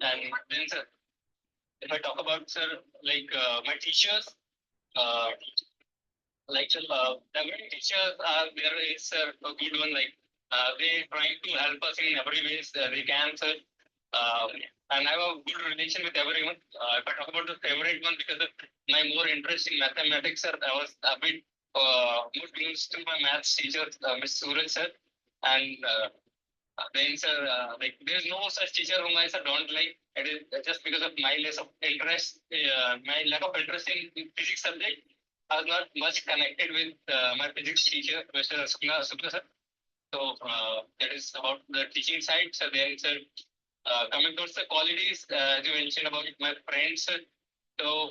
And then, sir, if I talk about, sir, like my teachers, uh, the many teachers are there is a good one. Like they try to help us in every ways they can, sir. Uh, and I have a good relation with everyone. If I talk about the favorite one, because of my more interest in mathematics, sir, I was a bit more close to my maths teacher, Miss Suraj, sir. And then, sir, like there's no such teacher whom I sir don't like. It is just because of my less of interest, my lack of interest in physics subject. I was not much connected with my physics teacher, Mr. Sukla sir. So that is about the teaching side. So then, sir, coming towards the qualities, as you mentioned about my friends, sir. So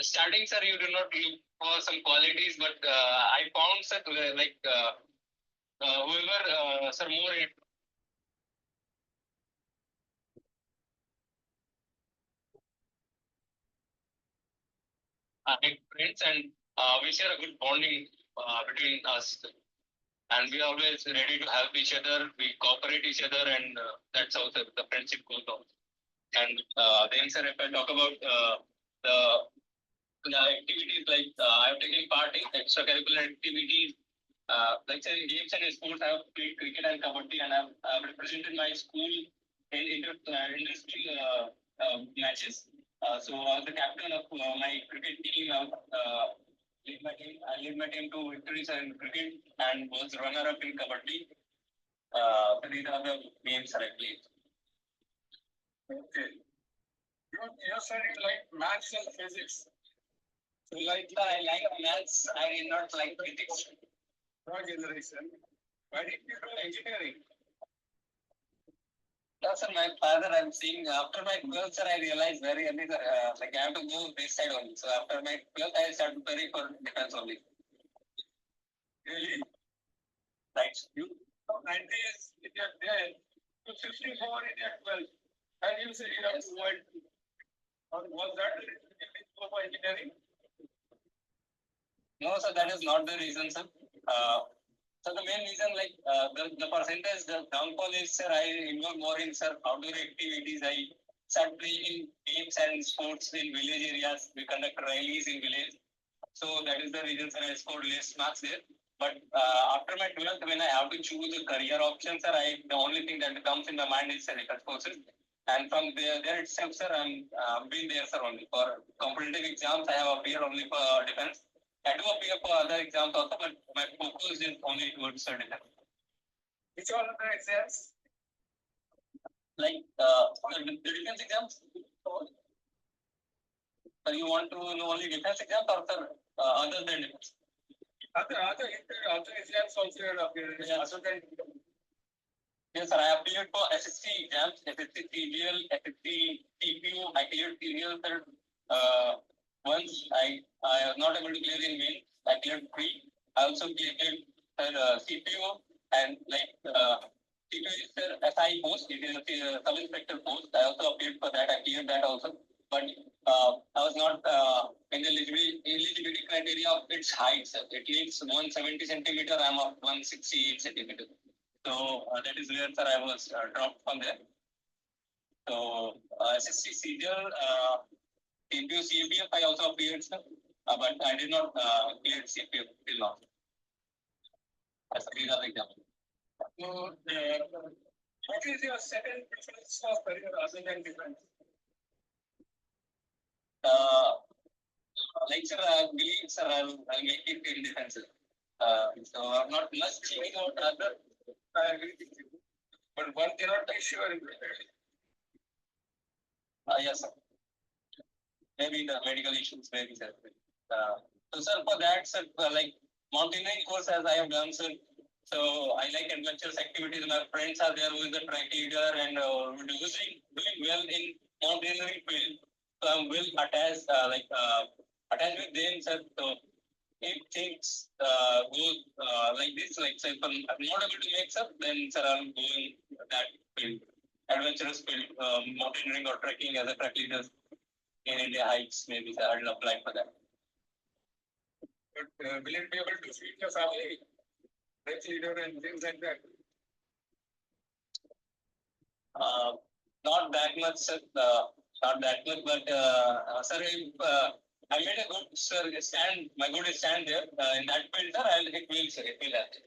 starting, sir, you do not look for some qualities, but I found, sir, like whoever, sir, more friends, and we share a good bonding between us. And we are always ready to help each other. We cooperate each other, and that's how the friendship goes on. And then, sir, if I talk about the the activities, like I've taken part in extracurricular activities, like say in games and sports. I have played cricket and kabaddi, and I've represented my school in industry matches. So I was the captain of my cricket team. I led my team to victories in cricket and was runner-up in kabaddi. So these are the games that I played. Okay. You said you like maths and physics. So I like maths. I did not like physics. Wrong generation. Why did you do engineering? That's my father. I'm seeing after my 12th, sir, I realized very early that like I have to go this side only. So after my 12th, I started preparing for defense only. Really? Right. You 90s in your day, to 64 in your 12th, and you say you have to avoid. Was that the reason you didn't go for engineering? No, sir, that is not the reason, sir. So the main reason, like the percentage, the downfall is, sir, I involve more in, sir, outdoor activities. I start playing in games and sports in village areas. We conduct rallies in village. So that is the reason, sir, I scored less marks there. But after my 12th, when I have to choose a career option, sir, the only thing that comes in my mind is research courses. And from there itself, sir, I'm been there, sir, only for competitive exams. I have appeared only for defense. I do appear for other exams also, but my focus is only towards defense. Which are the exams? Like the defense exams? So you want to know only defense exams or sir, other than defense? Other exams also appear. Yes. Yes, sir. I appeared for SSC exams, SSC CGL, SSC TPU. I cleared CGL, sir. Once I was not able to clear in main. I cleared 3. I also cleared CPU, and like CPU is SI post. It is a sub-inspector post. I also appeared for that. I cleared that also. But I was not in the eligibility criteria of its height. It needs 170 centimeter. I'm of 168 centimeter. So that is where, sir, I was dropped from there. So SSC CGL, CPU, CRPF, I also appeared, sir, but I did not clear CPF till now. As a result exam. So, what is your second preference for career other than defense? Like, sir, I believe, sir, I'll make it in defense. So I'm not much thinking about other. I agree with you. But one cannot be sure. Yes, sir. Maybe the medical issues, maybe, sir. So, sir, for that, sir, like mountaineering course, as I have done, sir. So I like adventurous activities. My friends are there who is the track leader and doing well in mountaineering field. So I'm well attached, attached with them, sir. So if things go like this, like say, if I'm not able to make, sir, then, sir, I'm going that field, adventurous field, mountaineering or trekking as a track leader in India Heights, maybe, sir, I'll apply for that. But will it be able to feed your family? Leader and things like that. not that much, sir. Not that much, but sir, if I made a good stand, my good stand there in that field, sir. It will, sir. It will happen.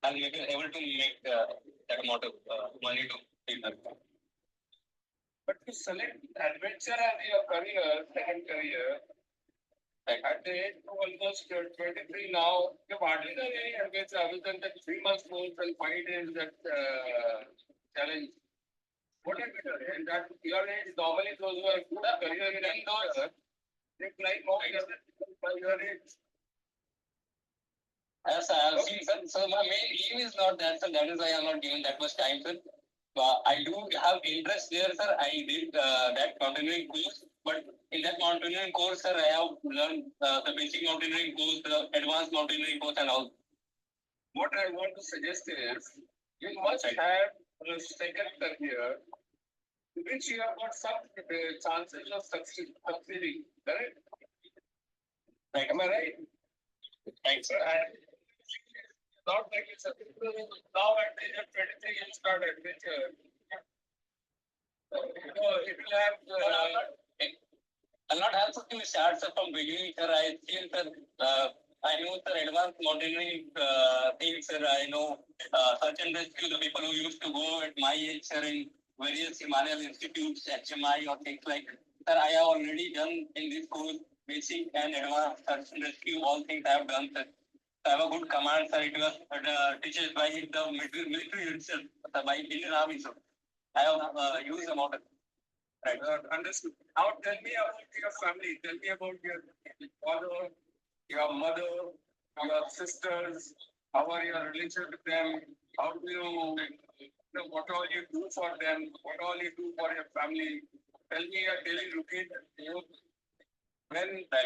I'll be able to make that amount of money to pay that. But to select adventure as your career, second career, at the age of almost 23 now, you've hardly done any adventure other than that 3 months course and 5 days that challenge. What have you done? And that your age, normally those who are good career in adventure, they like more by your age. Yes, I have seen, sir. So my main aim is not that, sir. That is why I'm not giving that much time, sir. I do have interest there, sir. I did that mountaineering course, but in that mountaineering course, sir, I have learned the basic mountaineering course, the advanced mountaineering course, and all. What I want to suggest is you must have a second career, which you have got some chances of succeeding. Correct? Right. Am I right? Right, sir. And not like it's a now at the age of 23 you start adventure. It will have I'll not have to start sir, from beginning, sir. I feel, sir, I know, sir, advanced mountaineering things, sir. I know search and rescue, the people who used to go at my age, sir, in various Himalayan institutes, HMI or things like that. Sir, I have already done in this course basic and advanced search and rescue, all things I have done, sir. I have a good command, sir. It was teaches by the military itself, by Indian Army, sir. I have used amount of. Right. Understood. Now tell me about your family. Tell me about your father, your mother, your sisters. How are your relations with them? How do you know, what all you do for them? What all you do for your family? Tell me your daily routine. When you go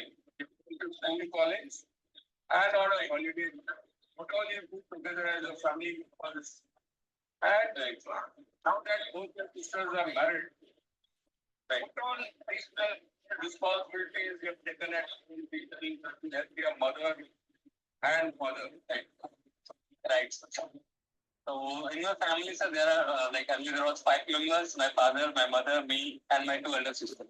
to school, college, and on a holiday, what all you do together as a family members. And now that both your sisters are married, what all additional responsibilities you have taken at to help your mother and father? Right. So in my family, sir, there are there was 5 members: my father, my mother, me, and my 2 elder sisters.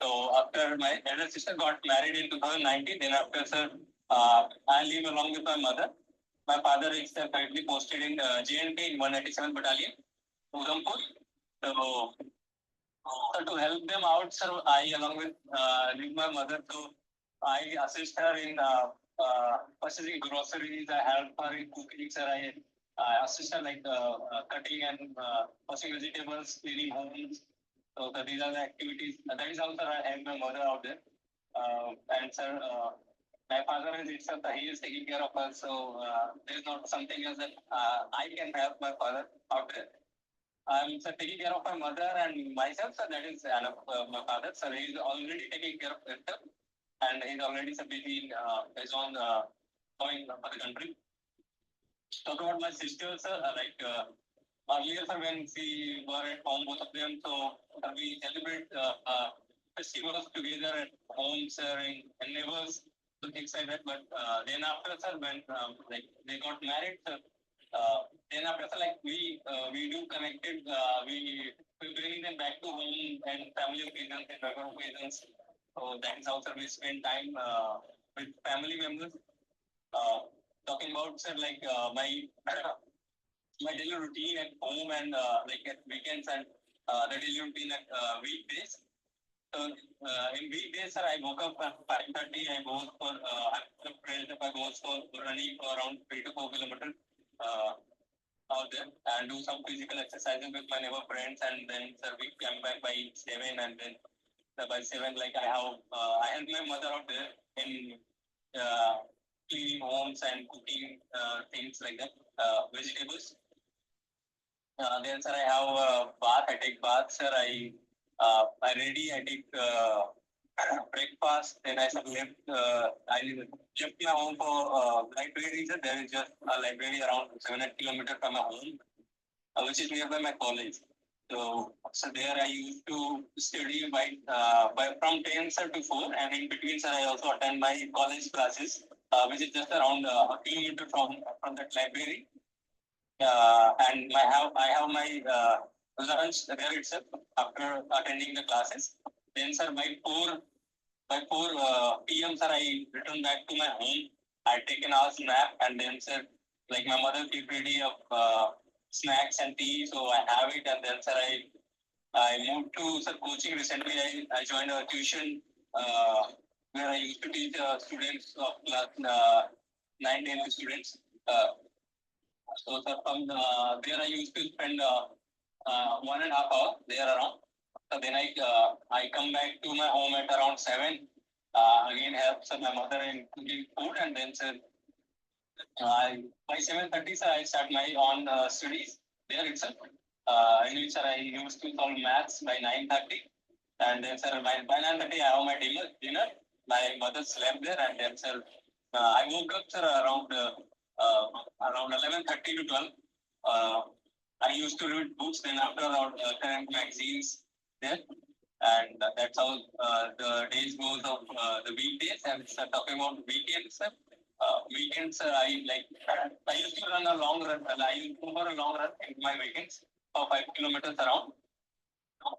So after my elder sister got married in 2019, then after, sir, I live along with my mother. My father is currently posted in JNK in 197 Battalion, Udhampur. So to help them out, sir, I along with my mother, so I assist her in purchasing groceries. I help her in cooking, sir. I assist her cutting and washing vegetables, cleaning homes. So these are the activities. That is how, sir, I help my mother out there. And sir, my father is itself, he is taking care of us. So there is not something else that I can help my father out there. I'm, sir, taking care of my mother and myself, sir. That is my father, sir. He is already taking care of himself, and he's already, sir, busy is on going for the country. Talk about my sisters, sir. Earlier, sir, when we were at home, both of them, so we celebrate festivals together at home, sir, and neighbors, so things like that. But then after, sir, when they got married, sir, then after, sir, we do connected, we bring them back to home and family occasions and regular occasions. So that is how, sir, we spend time with family members. Talking about, sir, my daily routine at home and at weekends and the daily routine at weekdays. So in weekdays, sir, I woke up at 5:30. I go for I'm fresh up. I go for running for around 3 to 4 kilometers out there and do some physical exercises with my neighbor friends. And then, sir, we come back by 7. And then by 7, I help my mother out there in cleaning homes and cooking things like that, vegetables. Then, sir, I have a bath. I take bath, sir. I take breakfast. Then I left. I left my home for library. Sir. There is just a library around 7 kilometers from my home, which is nearby my college. So there I used to study by from 10, sir, to 4, and in between, sir, I also attend my college classes, which is just around a kilometer from that library. And I have my lunch there itself after attending the classes. Then, sir, by 4 p.m., sir, I returned back to my home. I had taken hours nap, and then, sir, like my mother kept ready of snacks and tea, so I have it, and then, sir, I moved to sir coaching recently. I joined a tuition where I used to teach students of class 9, 10 students. So sir, from there I used to spend 1.5 hours there around. So then I come back to my home at around 7. Again help sir, my mother in cooking food, and then sir, by 7:30 sir, I start my own studies there itself. In which sir, I used to solve maths by 9:30, and then sir by 9:30 I have my dinner. My mother slept there, and then sir I woke up sir around 11:30 to 12. I used to read books. Then after around current magazines there, and that's how the days goes of the weekdays. And talking about weekends, sir. Weekends, I used to run a long run. I used to go for a long run in my weekends of 5 kilometers around.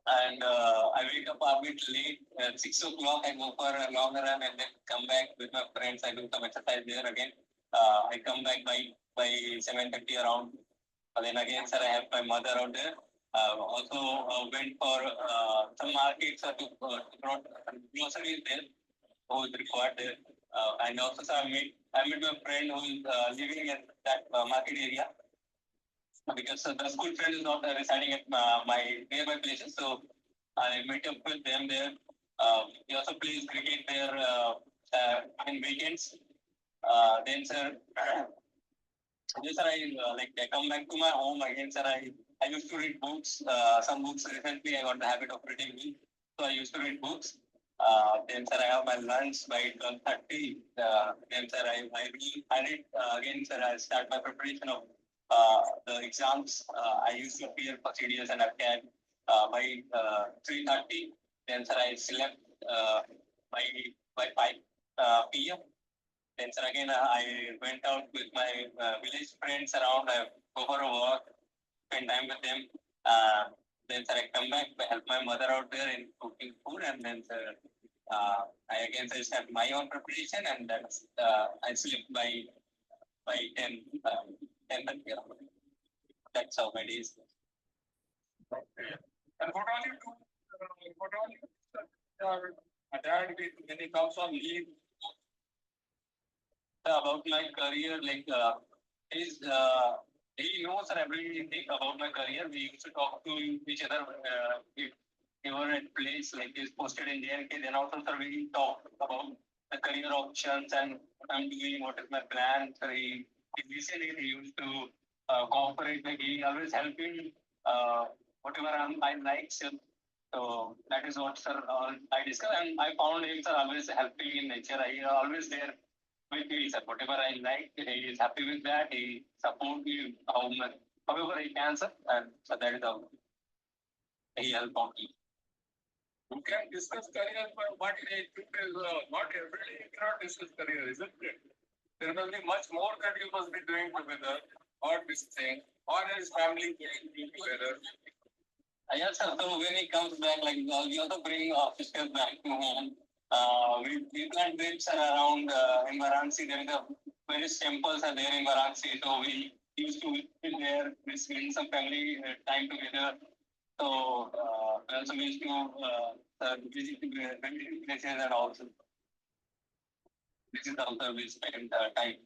And I wake up a bit late. At 6 o'clock, I go for a long run and then come back with my friends. I do some exercise there again. I come back by 7:30 around. Then again, sir, I have my mother out there. Also went for some markets to brought groceries there who is required there. And also, sir, I met my friend who is living in that market area, because the school friend is not residing at my nearby places. So I met up with them there. He also plays cricket there in weekends. Then, sir, yes, sir, I come back to my home again, sir. I used to read books. Some books recently I got the habit of reading books. So I used to read books. Then, sir, I have my lunch by 12:30. Then, sir, I read again, sir. I start my preparation of the exams. I used to appear for CDS and AFCAT by 3:30. Then, sir, I slept by 5 p.m. Then, sir, again, I went out with my village friends around. I go for a walk, spend time with them. Then, sir, I come back, help my mother out there in cooking food, and then, sir, I again start my own preparation, and that's I sleep by 10, 10:30. That's how my days. And what all you do? What all you do? Dad, when he comes on leave, about my career, he knows everything about my career. We used to talk to each other if we were at place, like he's posted in JNK. Then also, sir, we talk about the career options and what I'm doing, what is my plan. So he recently he used to cooperate. Like he always helping whatever I like. So that is what, sir, I discussed, and I found him, sir, always helping in nature. He always there with me, sir. Whatever I like, he is happy with that. He supports me however he can, sir. And so that is how he helped me. You can discuss career, but what I think is not everybody cannot discuss career, isn't it? There must be much more that you must be doing together, or this thing, or his family doing together. Yes, sir. So when he comes back, like we also bring officers back to home. We plan trips around in Varanasi. There is a various temples are there in Varanasi. So we used to visit there. We spend some family time together. So also we used to visit many places, and also this is also we spend time.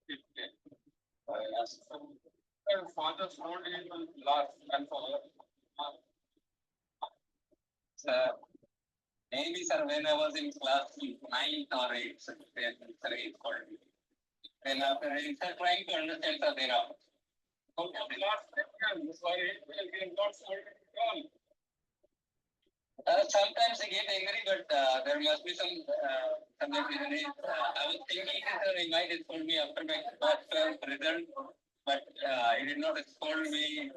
Yes. Father's old age will last and for maybe, sir, when I was in class 9 or 8, sir, he called me. Then after sir, trying to understand, sir, there are. Sometimes I get angry, but there must be some reason. I was thinking that he might have told me after my result, but he did not scold me.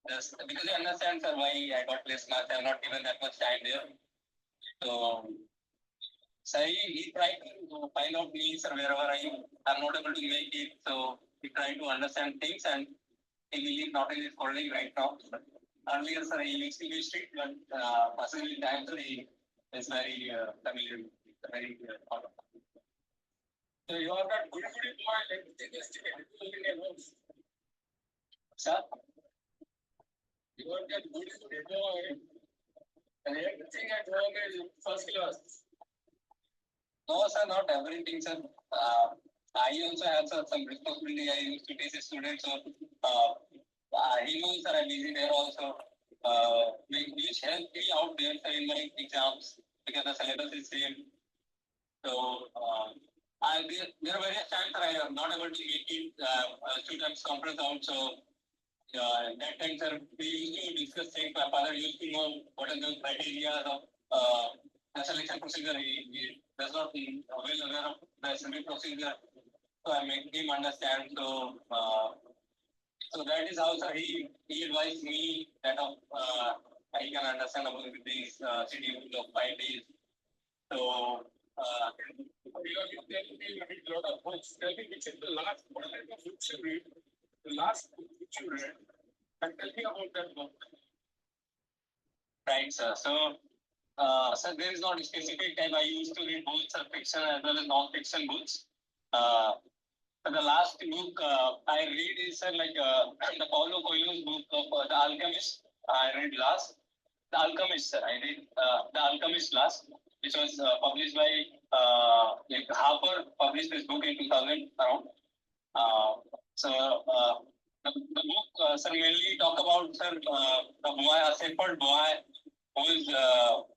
Just because you understand, sir, why I got less marks. I have not given that much time there. So he tried to find out me, sir, wherever I am not able to make it. So he tried to understand things, and he not in his calling right now. Earlier, sir, he used to be strict, but personally, times he is very familiar, very so you are that good boy, everything is in your house. Sir? You are that good boy, and everything at home is first class. No, sir, not everything, sir. I also have some responsibility. I used to teach students, so he knows that I'm busy there also. Which help me out there sir, in my exams because the syllabus is same. So there are various times that I am not able to make it students conference out. So that time, sir, we used to discuss things. My father used to know what are the criteria of the selection procedure. He does not be well aware of the assembly procedure. So I make him understand. So that is how, sir, he advised me that I can understand about this schedule of 5 days. So you tell me a lot of books. Tell me which is the last one of the books you read, the last book which you read, and tell me about that book. Right, sir. So, sir, there is not a specific time. I used to read both fiction as well as non-fiction books. The last book I read is like the Paulo Coelho's book of The Alchemist. I read last. The Alchemist, sir. I read The Alchemist last, which was published by like Harper published this book in 2000 around. The book, sir, mainly talk about sir the boy, a shepherd boy, who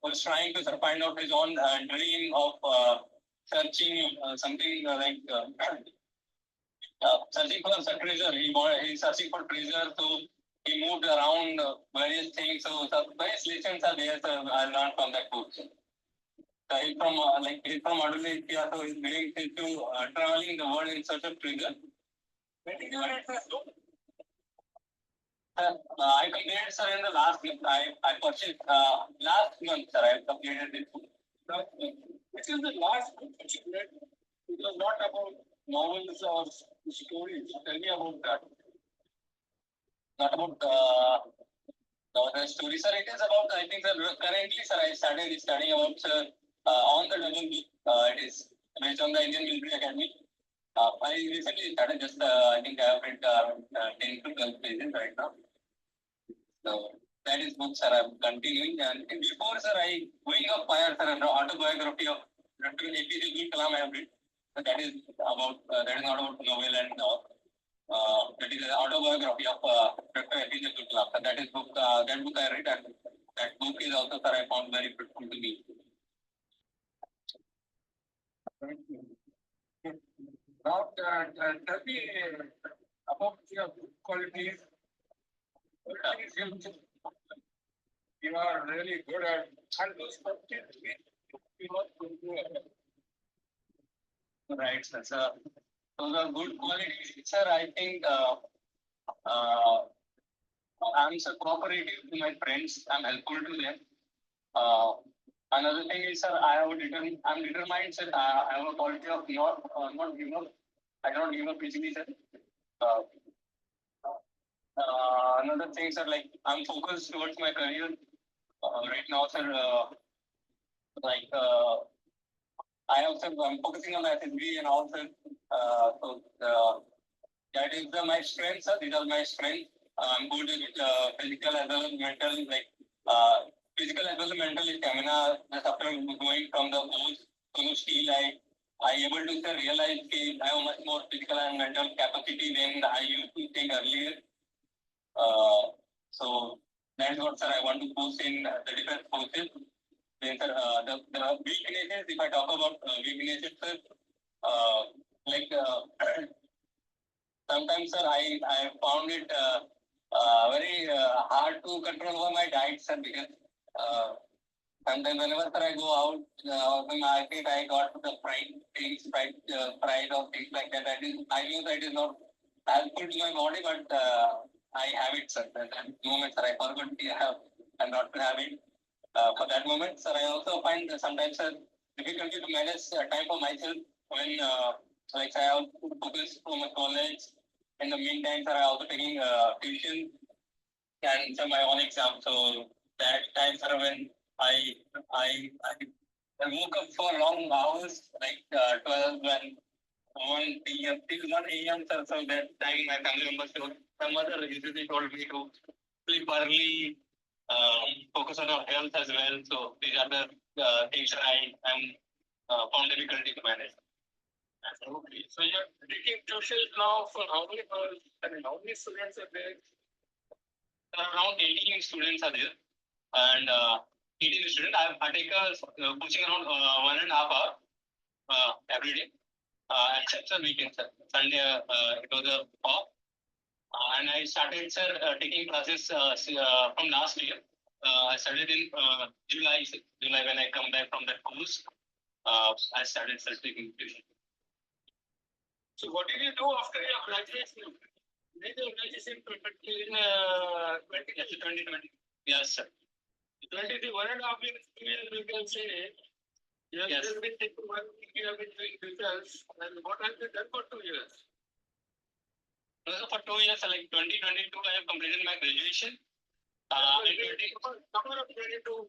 is trying to find out his own dream of searching something like. Searching for a treasure. He's searching for treasure, so he moved around various things. So various lessons are there. So I learned from that book. He's from India, so he's willing to traveling the world in search of treasure. When did you read this book? I completed, sir, in the last month. I purchased last month, sir. I completed this book. This is the last book which you read. It was not about novels or stories. Tell me about that. Not about the story, sir. It is about, I think, sir, currently, sir, I started studying about, sir, on the Naval. It is based on the Indian Military Academy. I recently started just, I think I have read 10 to 12 pages right now. So that is book, sir, I'm continuing. And before, sir, Wing of Fire, sir, an autobiography of Dr. APJ Kalam I have read. That is about that is not about novel and that is an autobiography of Dr. APJ Kalam. That is book. That book I read, and that book is also, sir, I found very fruitful to me. Now, tell me about your qualities. You are really good at, and those qualities you must improve. Right, sir. So, those are good qualities, sir. I think I'm so cooperative to my friends. I'm helpful to them. Another thing is, sir, I'm determined, sir. I have a quality of not give up. I don't give up easily, sir. Another thing, sir, like I'm focused towards my career. Right now, sir, I'm focusing on SSB and also, that is my strength, sir. These are my strengths. I'm good with physical as well as mental, physical as well as mental stamina. Just after going from the post to steel, I able to, sir, realize that I have much more physical and mental capacity than I used to think earlier. So that is what, sir, I want to post in the defense forces. Then, sir, the weaknesses, if I talk about weaknesses, sir, sometimes, sir, I found it very hard to control over my diet, sir, because sometimes whenever, sir, I go out of the market, I got the fried or things like that. I know that it is not helpful to my body, but I have it, sir. At that moment, sir, I forgot to have and not to have it. For that moment, sir, I also find sometimes, sir, difficulty to manage time for myself when, I have to focus for my college in the meantime, sir, I also taking tuition and some my own exam. So that time, sir, when I I woke up for long hours, like 12 and 1 p.m. till 1 a.m. Sir. So that time my family members told, my mother usually told me to sleep early, focus on our health as well. So these are the things that I am found difficulty to manage. Okay. So you're taking tuitions now for how many hours? I mean, how many students are there? Around 18 students are there. And 18 students, I take a coaching around 1.5 hours every day. Except for weekends, sir. Sunday, it was a off. And I started, sir, taking classes from last year. I started in July when I come back from that course. I started, sir, taking tuition. So what did you do after your graduation? Did you graduation in 2020? Yes, sir. 1.5 years, we can say. Yes. You have been taking 1 week, you have been doing results. And what have you done for 2 years? For 2 years, like 2022, I have completed my graduation. Number of 22.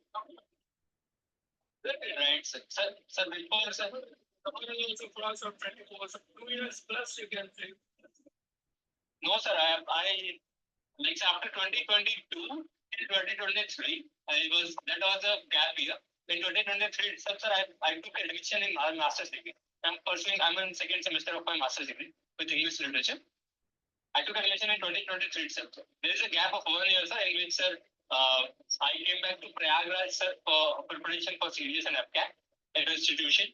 Right, sir. Sir, before, sir. Also class of 24, so 2 years plus you can say. No, sir, I like after 2022 till 2023, that was a gap year. In 2023 itself, sir, I took admission in my master's degree. I'm in second semester of my master's degree with English literature. I took admission in 2023 itself. Sir. There is a gap of 1 year, sir, in which, sir, I came back to Prayagraj, sir, for preparation for CDS and AFCAT at institution.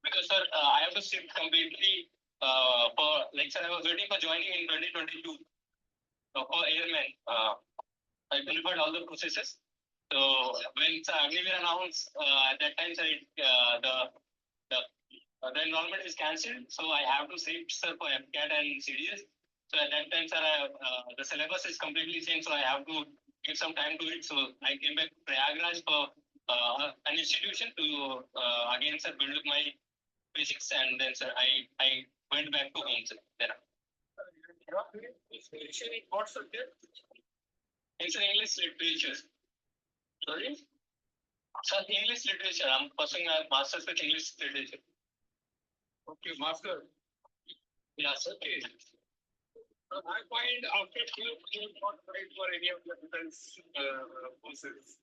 Because, sir, I have to shift completely sir, I was waiting for joining in 2022 for airmen. I verified all the processes. So when Agniveer announced at that time, sir, the enrollment is cancelled. So I have to shift, sir, for AFCAT and CDS. So at that time, sir, the syllabus is completely changed. So I have to give some time to it. So I came back to Prayagraj for an institution to again, sir, build up my basics, and then, sir, I went back to home, sir. There. What subject? It's English literature. Sorry? Sir, English literature. I'm pursuing a master's with English literature. Okay, master. Yeah, sir. Okay. I find after you not right for any of the defense courses.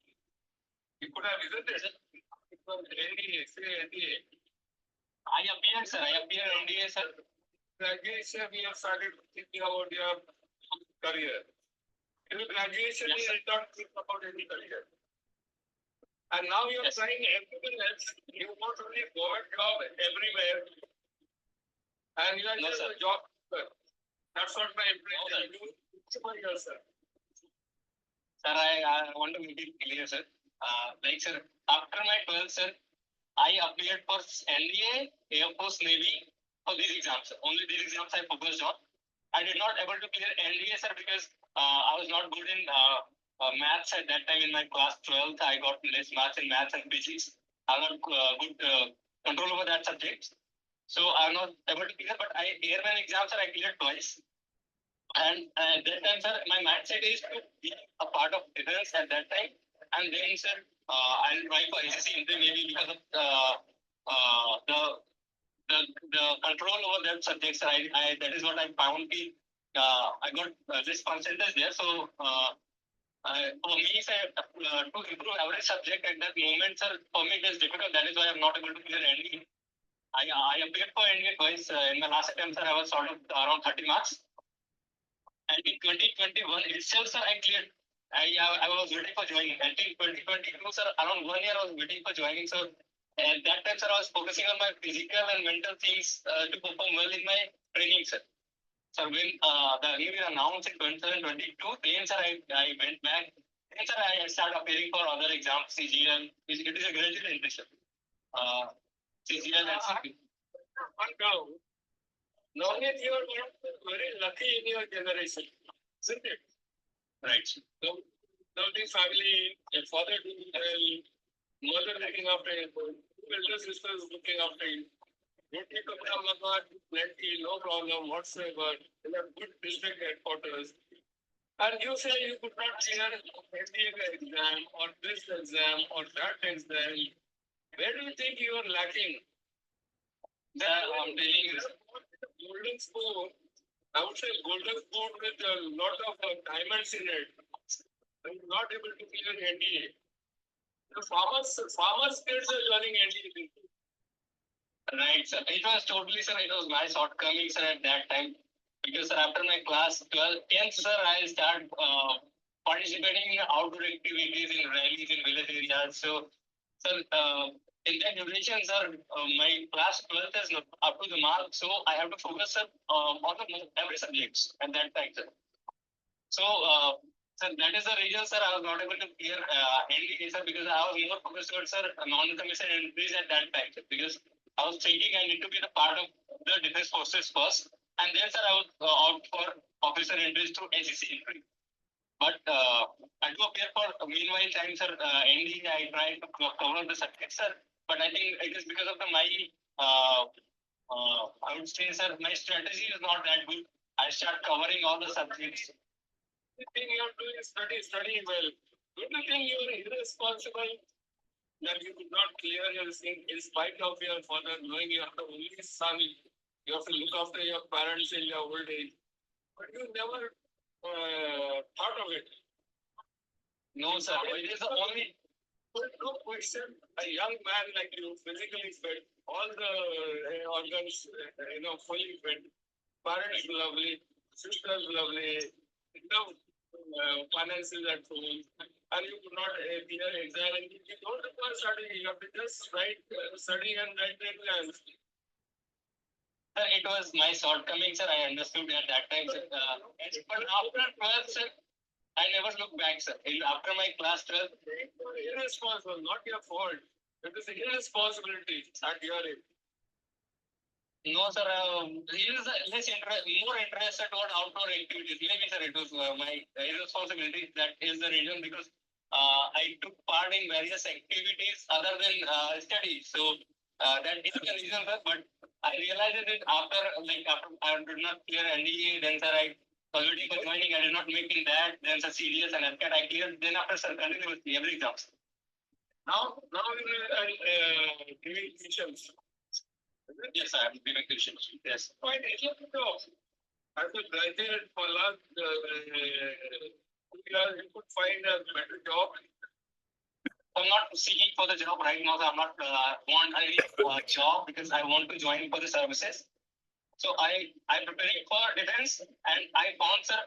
You could have visited it was NDA. I appeared, sir. NDA, sir. Graduation, we have started thinking about your career. In graduation, yes, you did not think about any career. And now you are trying everything else. You want only government job everywhere. And you are just a job. That's what my impression. You for yourself. Sir, I want to make it clear, sir. Sir, after my 12th, sir, I appeared for NDA, Air Force, Navy for these exams. Only these exams I focused on. I did not able to clear NDA, sir, because I was not good in maths at that time in my class 12th. I got less maths in maths and physics. I got good control over that subject. So I'm not able to clear, but airman exams, sir, I cleared twice. And at that time, sir, my mindset is to be a part of defense at that time. And then, sir, I'll try for SSC maybe because of the control over that subject, sir. That is what I found. I got this percentage there. So for me, sir, to improve every subject at that moment, sir, for me it is difficult. That is why I'm not able to clear any. I appeared for NDA twice. In my last attempt, sir, I was sort of around 30 marks. And in 2021 itself, sir, I cleared. I was waiting for joining. Until 2022, sir, around 1 year I was waiting for joining. So at that time, sir, I was focusing on my physical and mental things to perform well in my training, sir. So when the year announced in 2022, then, sir, I went back. Then, sir, I started appearing for other exams, CGL. It is a graduate internship. CGL and CP. Navneet, you are very lucky in your generation, isn't it? Right. So, the family, your father doing well, mother looking after you, elder sisters looking after you. Roti Kapda Makan, plenty, no problem whatsoever. In a good district headquarters. And you say you could not clear NDA exam or this exam or that exam. Where do you think you are lacking? I'm telling you, golden spoon. I would say golden spoon with a lot of diamonds in it. I'm not able to clear NDA. The farmers kids are joining NDA. Right, sir. It was totally, sir. It was my shortcoming, sir, at that time. Because sir, after my class 12, 10th, sir, I started participating in outdoor activities in rallies in village areas. So, sir, in that duration, sir, my class 12th is up to the mark. So I have to focus, sir, on every subjects at that time, sir. So, sir, that is the reason, sir, I was not able to clear NDA, sir, because I was more focused towards, sir, non-commissioned entries at that time, sir, because I was thinking I need to be the part of the defense forces first, and then, sir, I would out for officer entries through ACC entry. But I do appear for meanwhile time, sir, NDA, I tried to cover the subjects, sir, but I think it is because of I would say, sir, my strategy is not that good. I start covering all the subjects. The thing you are doing is study well. Don't you think you are irresponsible that you could not clear your thing in spite of your father knowing you are the only son? You have to look after your parents in your old age. But you never thought of it. No, sir. It is the only. No question. A young man like you, physically fit, all the organs, fully fit. Parents lovely, sisters lovely, enough finances at home, and you could not clear exam. And you don't require studying. You have to just study and write the exams. Sir, it was my shortcoming, sir. I understood at that time, sir. But after 12th, sir, I never looked back, sir. After my class 12, irresponsible, not your fault. It is irresponsibility at your age. No, sir. He is more interested toward outdoor activities. Maybe, sir, it was my irresponsibility. That is the reason because I took part in various activities other than studies. So that is the reason, sir. But I realized it after I did not clear NDA. Then, sir, I already for joining. I did not make in that. Then, sir, CDS and AFCAT I cleared. Then after, sir, continuously every exams. Now you are giving tuitions. Yes, I am giving tuitions. Yes. Quite interesting job. As a graduate for last 2 years, you could find a better job. I'm not seeking for the job right now. So I'm not want any job because I want to join for the services. So I'm preparing for defense, and I found, sir,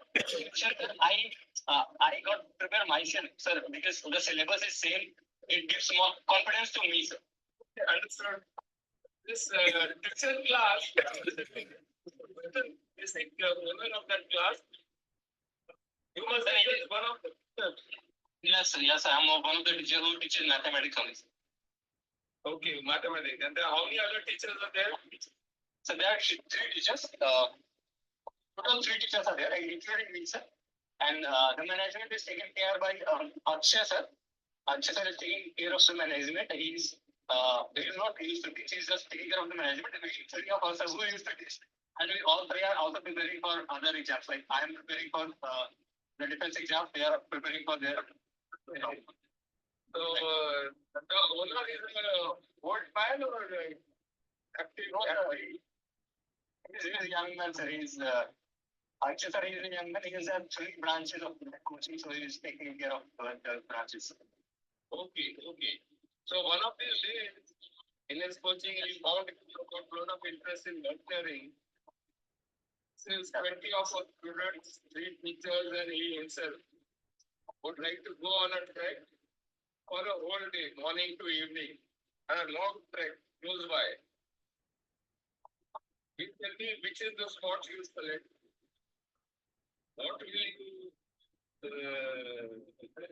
I got prepared myself, sir, because the syllabus is same. It gives more confidence to me, sir. Understood. This tuition class, is the owner of that class. You must say it is one of the. Yes, I'm one of the teachers who teaches mathematics only. Okay, mathematics. And how many other teachers are there? So there are 3 teachers. Total 3 teachers are there, including me, sir. And the management is taken care by Akshay, sir. Akshay, sir, is taking care of the management. He is not used to teach. He's just taking care of the management. And we 3 of us who used to teach. And we all 3 are also preparing for other exams. Like I am preparing for the defense exam. They are preparing for their. So the owner is old man or active? He's a young man, sir. Actually, sir, he's a young man. He has 3 branches of coaching, so he is taking care of the branches. Okay. So one of these days, in his coaching, he found he got a lot of interest in mountaineering. Since 20 of our students, 3 teachers, and he himself would like to go on a trek for a whole day, morning to evening, and a long trek close by. Please tell me which is the spot you select. What will you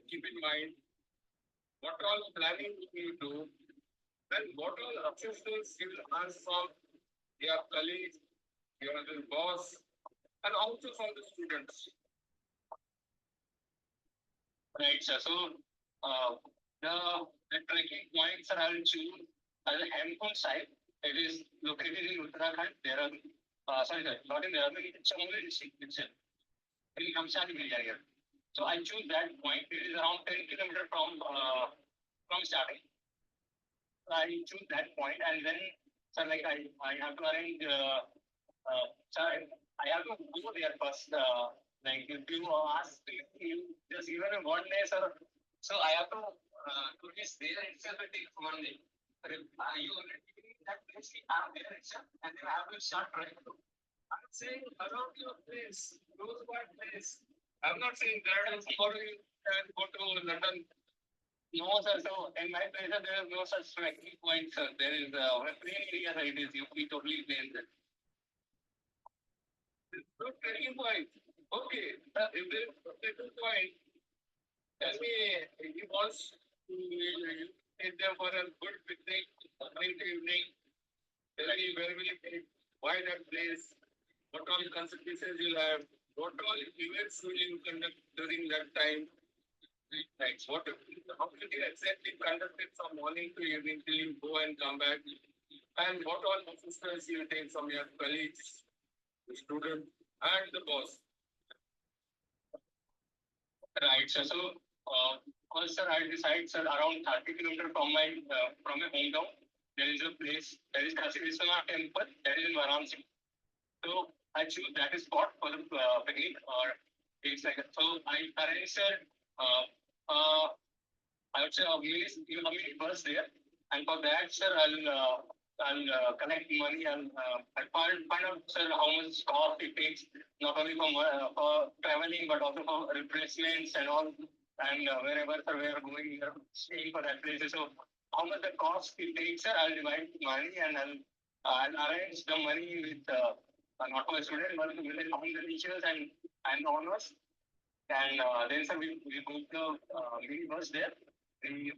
keep in mind? What all planning will you do? And what all assistance you will ask from your colleagues, your boss, and also from the students? Right, sir. So the trekking points are I will choose as a handful site It is located in Uttarakhand. Not in Dehradun, in Chandrauli district itself, in Kamsani area. So I choose that point. It is around 10 kilometers from starting. I choose that point, and then I have to arrange. I have to go there first. Like if you ask, you just even in 1 day, sir. So I have to reach there itself. It takes 1 day. But if you already in that place, I'm there itself, and then I have to start trying to. I'm saying around your place, close by place. I'm not saying that for you can go to London. No, sir. So in my place, there is no such trekking point, sir. There is a plain area. It is UP totally plain. No trekking point. Okay. If there is a trekking point, tell me he wants to take them for a good picnic, evening. Tell me where will you take? Why that place? What all consequences you'll have? What all events will you conduct during that time? Right. How will you exactly conduct it from morning to evening till you go and come back? And what all assistance you take from your colleagues, the student, and the boss? Right, sir. So, first, sir, I decide, sir, around 30 kilometers from my hometown, there is a place, there is Kasi Vishwanath temple, that is in Varanasi. So, I choose that spot for the picnic or things like that. So, I arrange, sir, I would say a mini bus there, and for that, sir, I'll collect money. I'll find out, sir, how much cost it takes, not only for traveling but also for refreshments and all, and wherever, sir, we are going, we are staying for that place. So how much the cost it takes, sir, I'll divide the money and I'll arrange the money with not for a student but with the teachers and the owners. And then, sir, we go to the mini bus there. We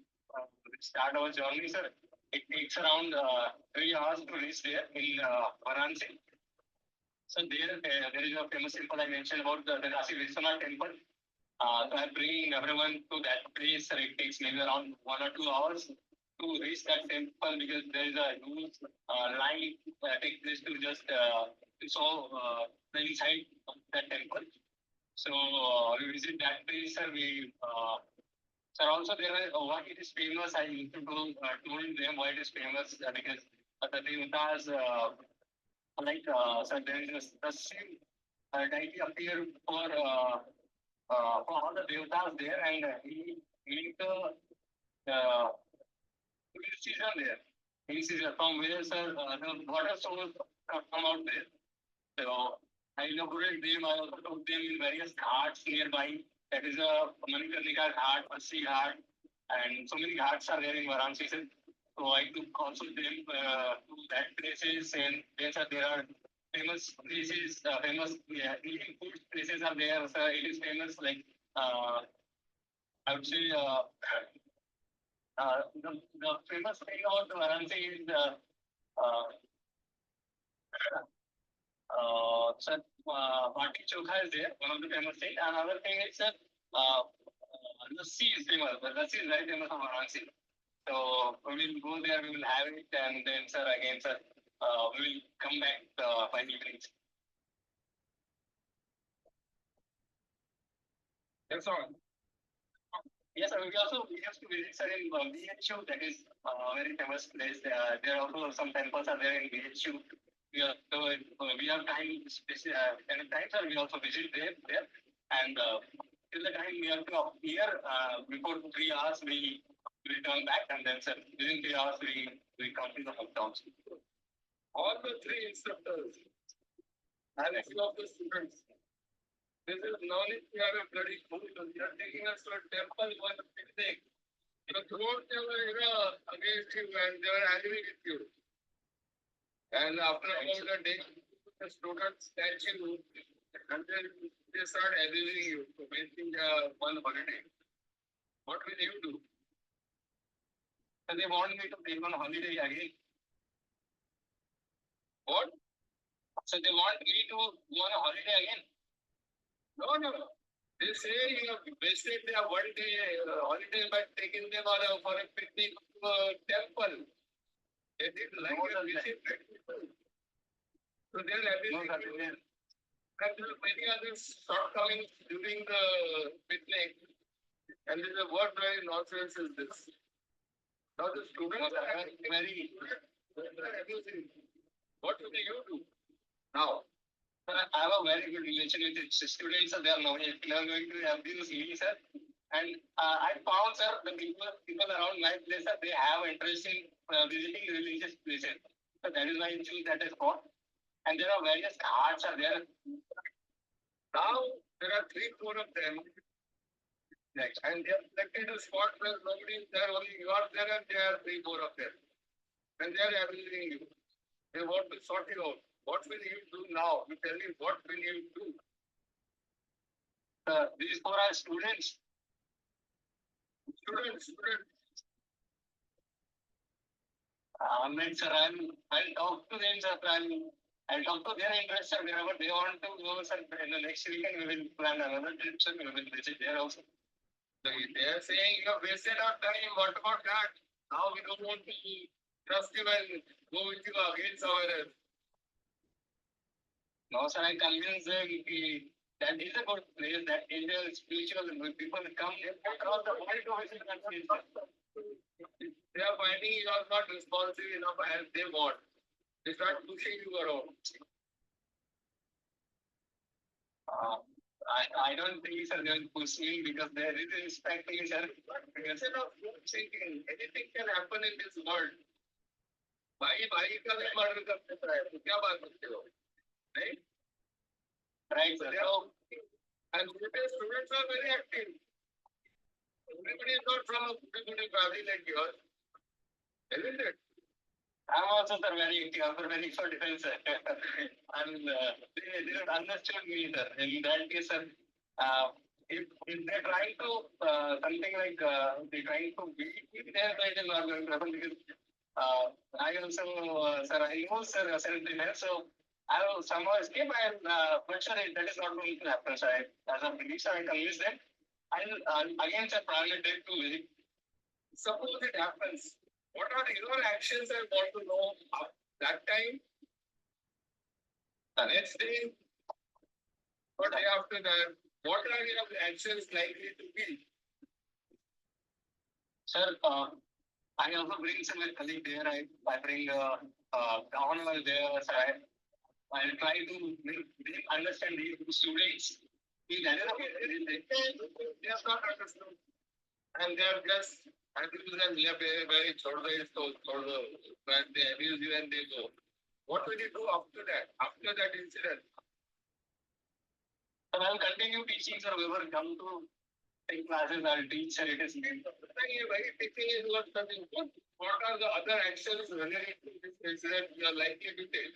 start our journey, sir. It takes around 3 hours to reach there in Varanasi. So there is a famous temple I mentioned about the Kasi Vishwanath temple. So I'm bringing everyone to that place. Sir. It takes maybe around 1 or 2 hours to reach that temple because there is a huge line take place to just show the inside of that temple. So we visit that place, sir. Sir, also there is why it is famous. I used to told them why it is famous because the Devatas, sir, there is the same deity appear for all the Devatas there, and he made the season there. In season from where, sir, the water source come out there. So I inaugurated them. I also took them in various ghats nearby. That is a Manikarnika Ghat, Pasi Ghat, and so many ghats are there in Varanasi. So I took also them to that places, and then sir, there are famous places, eating food places are there. So it is famous like I would say the famous thing about Varanasi is sir, Bati Chokha is there, one of the famous things. Another thing is, sir, lassi is famous. The lassi is very famous in Varanasi. So we will go there, we will have it, and then, sir, again, sir, we will come back by evening. That's all. Yes, sir, we used to visit, sir, in BHU, that is a very famous place. There are also some temples are there in BHU. We have time, anytime, sir, we also visit there. And till the time we have to appear, before 3 hours, we return back, and then, sir, within 3 hours, we come to the hometowns. All the 3 instructors and a few of the students. This is knowledge we have a bloody fool. They are taking us to a temple for a picnic. The throat they were against you and they were angry with you. And after about a day, the students catch you and then they start abusing you for wasting one holiday. What will you do? So they want me to take one holiday again. What? So they want me to go on a holiday again? No. They say you have wasted their 1 day holiday by taking them for a picnic to a temple. They did like a visit. So they are having and there are many other shortcomings during the picnic. And this is a word very nonsense is this. Now the students are very abusing. What do you do now? I have a very good relation with the students, so they are now going to abuse me, sir. And I found, sir, the people around my place, sir, they have interest in visiting religious places. So that is why I choose that as spot. And there are various cards are there. Now there are 3-4 of them. Next. And they are selected a spot where nobody is there, only you are there, and there are 3-4 of them. And they are abusing you. They want to sort you out. What will you do now? You tell me, what will you do? These 4 are students. Students. Sir, I'll talk to them, sir. I'll talk to their interest, sir. Wherever they want to go, sir. In the next weekend, we will plan another trip, sir. We will visit there also. So they are saying you have wasted our time. What about that? Now we don't want to trust you and go with you again somewhere else. No, sir. I convinced them that is a good place. That is a spiritual. People come across the world to visit that place. They are finding you are not responsive enough as they want. They start pushing you around. I don't think, sir, they will push me because there is respect me, sir. Instead of thinking, anything can happen in this world. भाई का भी murder कर सकता है तो क्या बात करते हो right sir so, and students are very active. Everybody is not from a good family like yours, isn't it? I'm also, sir, very active. I'm very for defense, sir. And they don't understand me, sir. In that case, sir, if they're trying to something like they're trying to beat me, then it is not going to happen because I also, sir, I know, sir, self-defense, so I will somehow escape, and but sir, that is not going to happen, sir. As a belief, sir, I convince them. And again, sir, probably take to visit. Suppose it happens. What are your actions I want to know at that time? The next day, or day after that, what are your actions likely to be? Sir, I also bring some colleague there. I bring onward there. So I'll try to make them understand these students. They have not understood. And they are just abuse and very when they abuse you and they go. What will you do after that? After that incident? So I'll continue teaching, sir. Whoever come to take classes, I'll teach, sir. It is teaching is not something. What are the other actions related to this incident you are likely to take?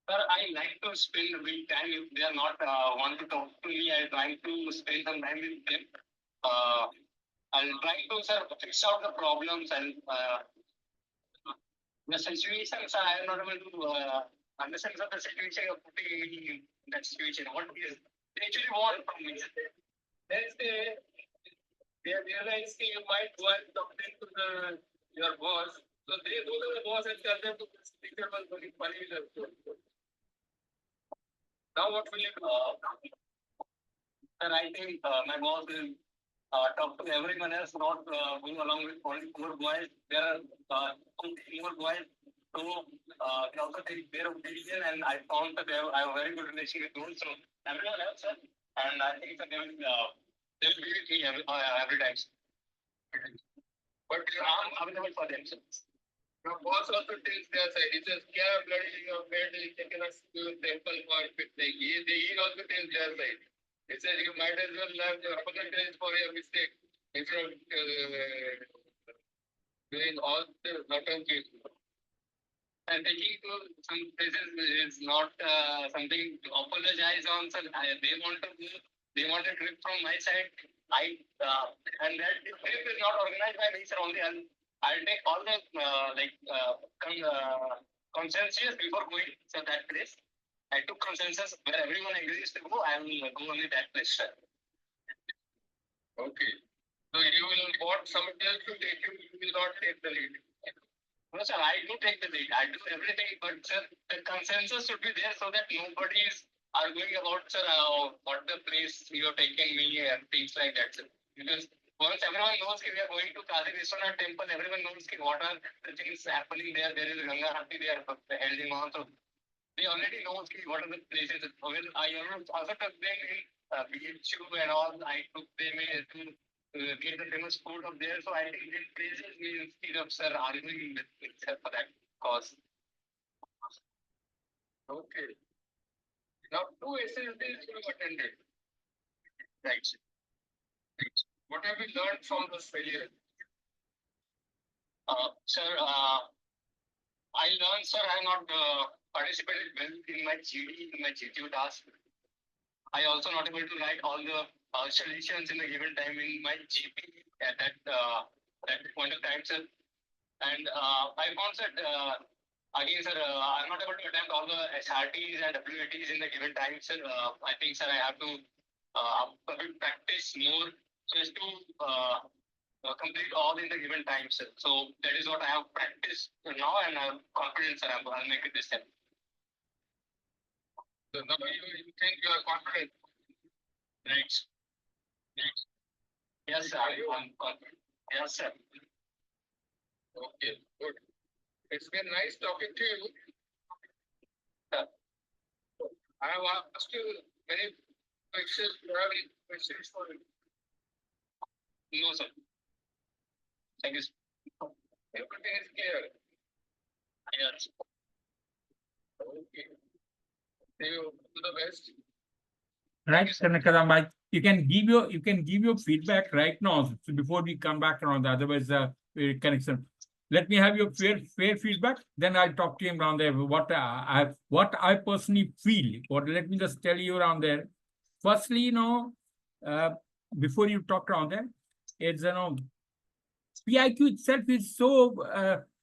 Sir, I like to spend a bit time if they are not want to talk to me. I try to spend some time with them. I'll try to, sir, fix out the problems and the situations. I am not able to understand the situation of putting me in that situation. What is they actually want from me? Then they realize you might want something to your boss. So they go to the boss and tell them to this teacher was very funny. Now what will you do? Sir, I think my boss will talk to everyone else, not going along with only 4 boys. There are 2 more boys who also take their opinion, and I found that I have a very good relation with those. So everyone else, sir, and I think that they will be with me every time. But I'm available for them. Sir. Your boss also tells their side. He says, "Kya bloody your bed is taken us to temple for picnic." He also tells their side. He says you might as well have the apologize for your mistake instead of doing all the nonsense. And taking to some places is not something to apologize on. So they want a trip from my side. And that trip is not organized by me, sir. Only I'll take all the consensus before going to that place. I took consensus where everyone agrees to go. I will go only that place, sir. Okay. So you will want somebody else to take you. You will not take the lead. No, sir, I do take the lead. I do everything, but sir, the consensus should be there so that nobody is arguing about, sir, what the place you are taking me and things like that, sir. Because once everyone knows we are going to Kashi Vishwanath temple, everyone knows what are the things happening there. There is Ganga Aarti there held in month. So they already know what are the places. I also took them in BHU and all. I took them in to get the famous food up there. So I think these places will instead of sir arguing with sir for that cause. Okay. Now 2 SLTs you attended. Right. What have you learned from this failure? Sir, I learned, sir, I have not participated well in my GD, in my GTO task. I also not able to write all the solutions in the given time in my GP at that point of time, sir. And I found that again, sir, I'm not able to attempt all the SRTs and WATs in the given time, sir. I think, sir, I have to practice more just to complete all in the given time, sir. So that is what I have practiced now, and I'm confident, sir, I'll make it this time. So now you think you are confident? Right. Yes, sir. I'm confident. Yes, sir. Okay, good. It's been nice talking to you. Sir. I have asked you many questions. Do you have any questions for me? No, sir. Thank you, sir. Everything is clear. Yes. Okay. See you. Do the best. Right, Kanakaram, you can give your feedback right now, so before we come back around. Otherwise, connection. Let me have your fair feedback. Then I'll talk to him around there. What I personally feel. Let me just tell you around there. Firstly, before you talk around there, it's PIQ itself is so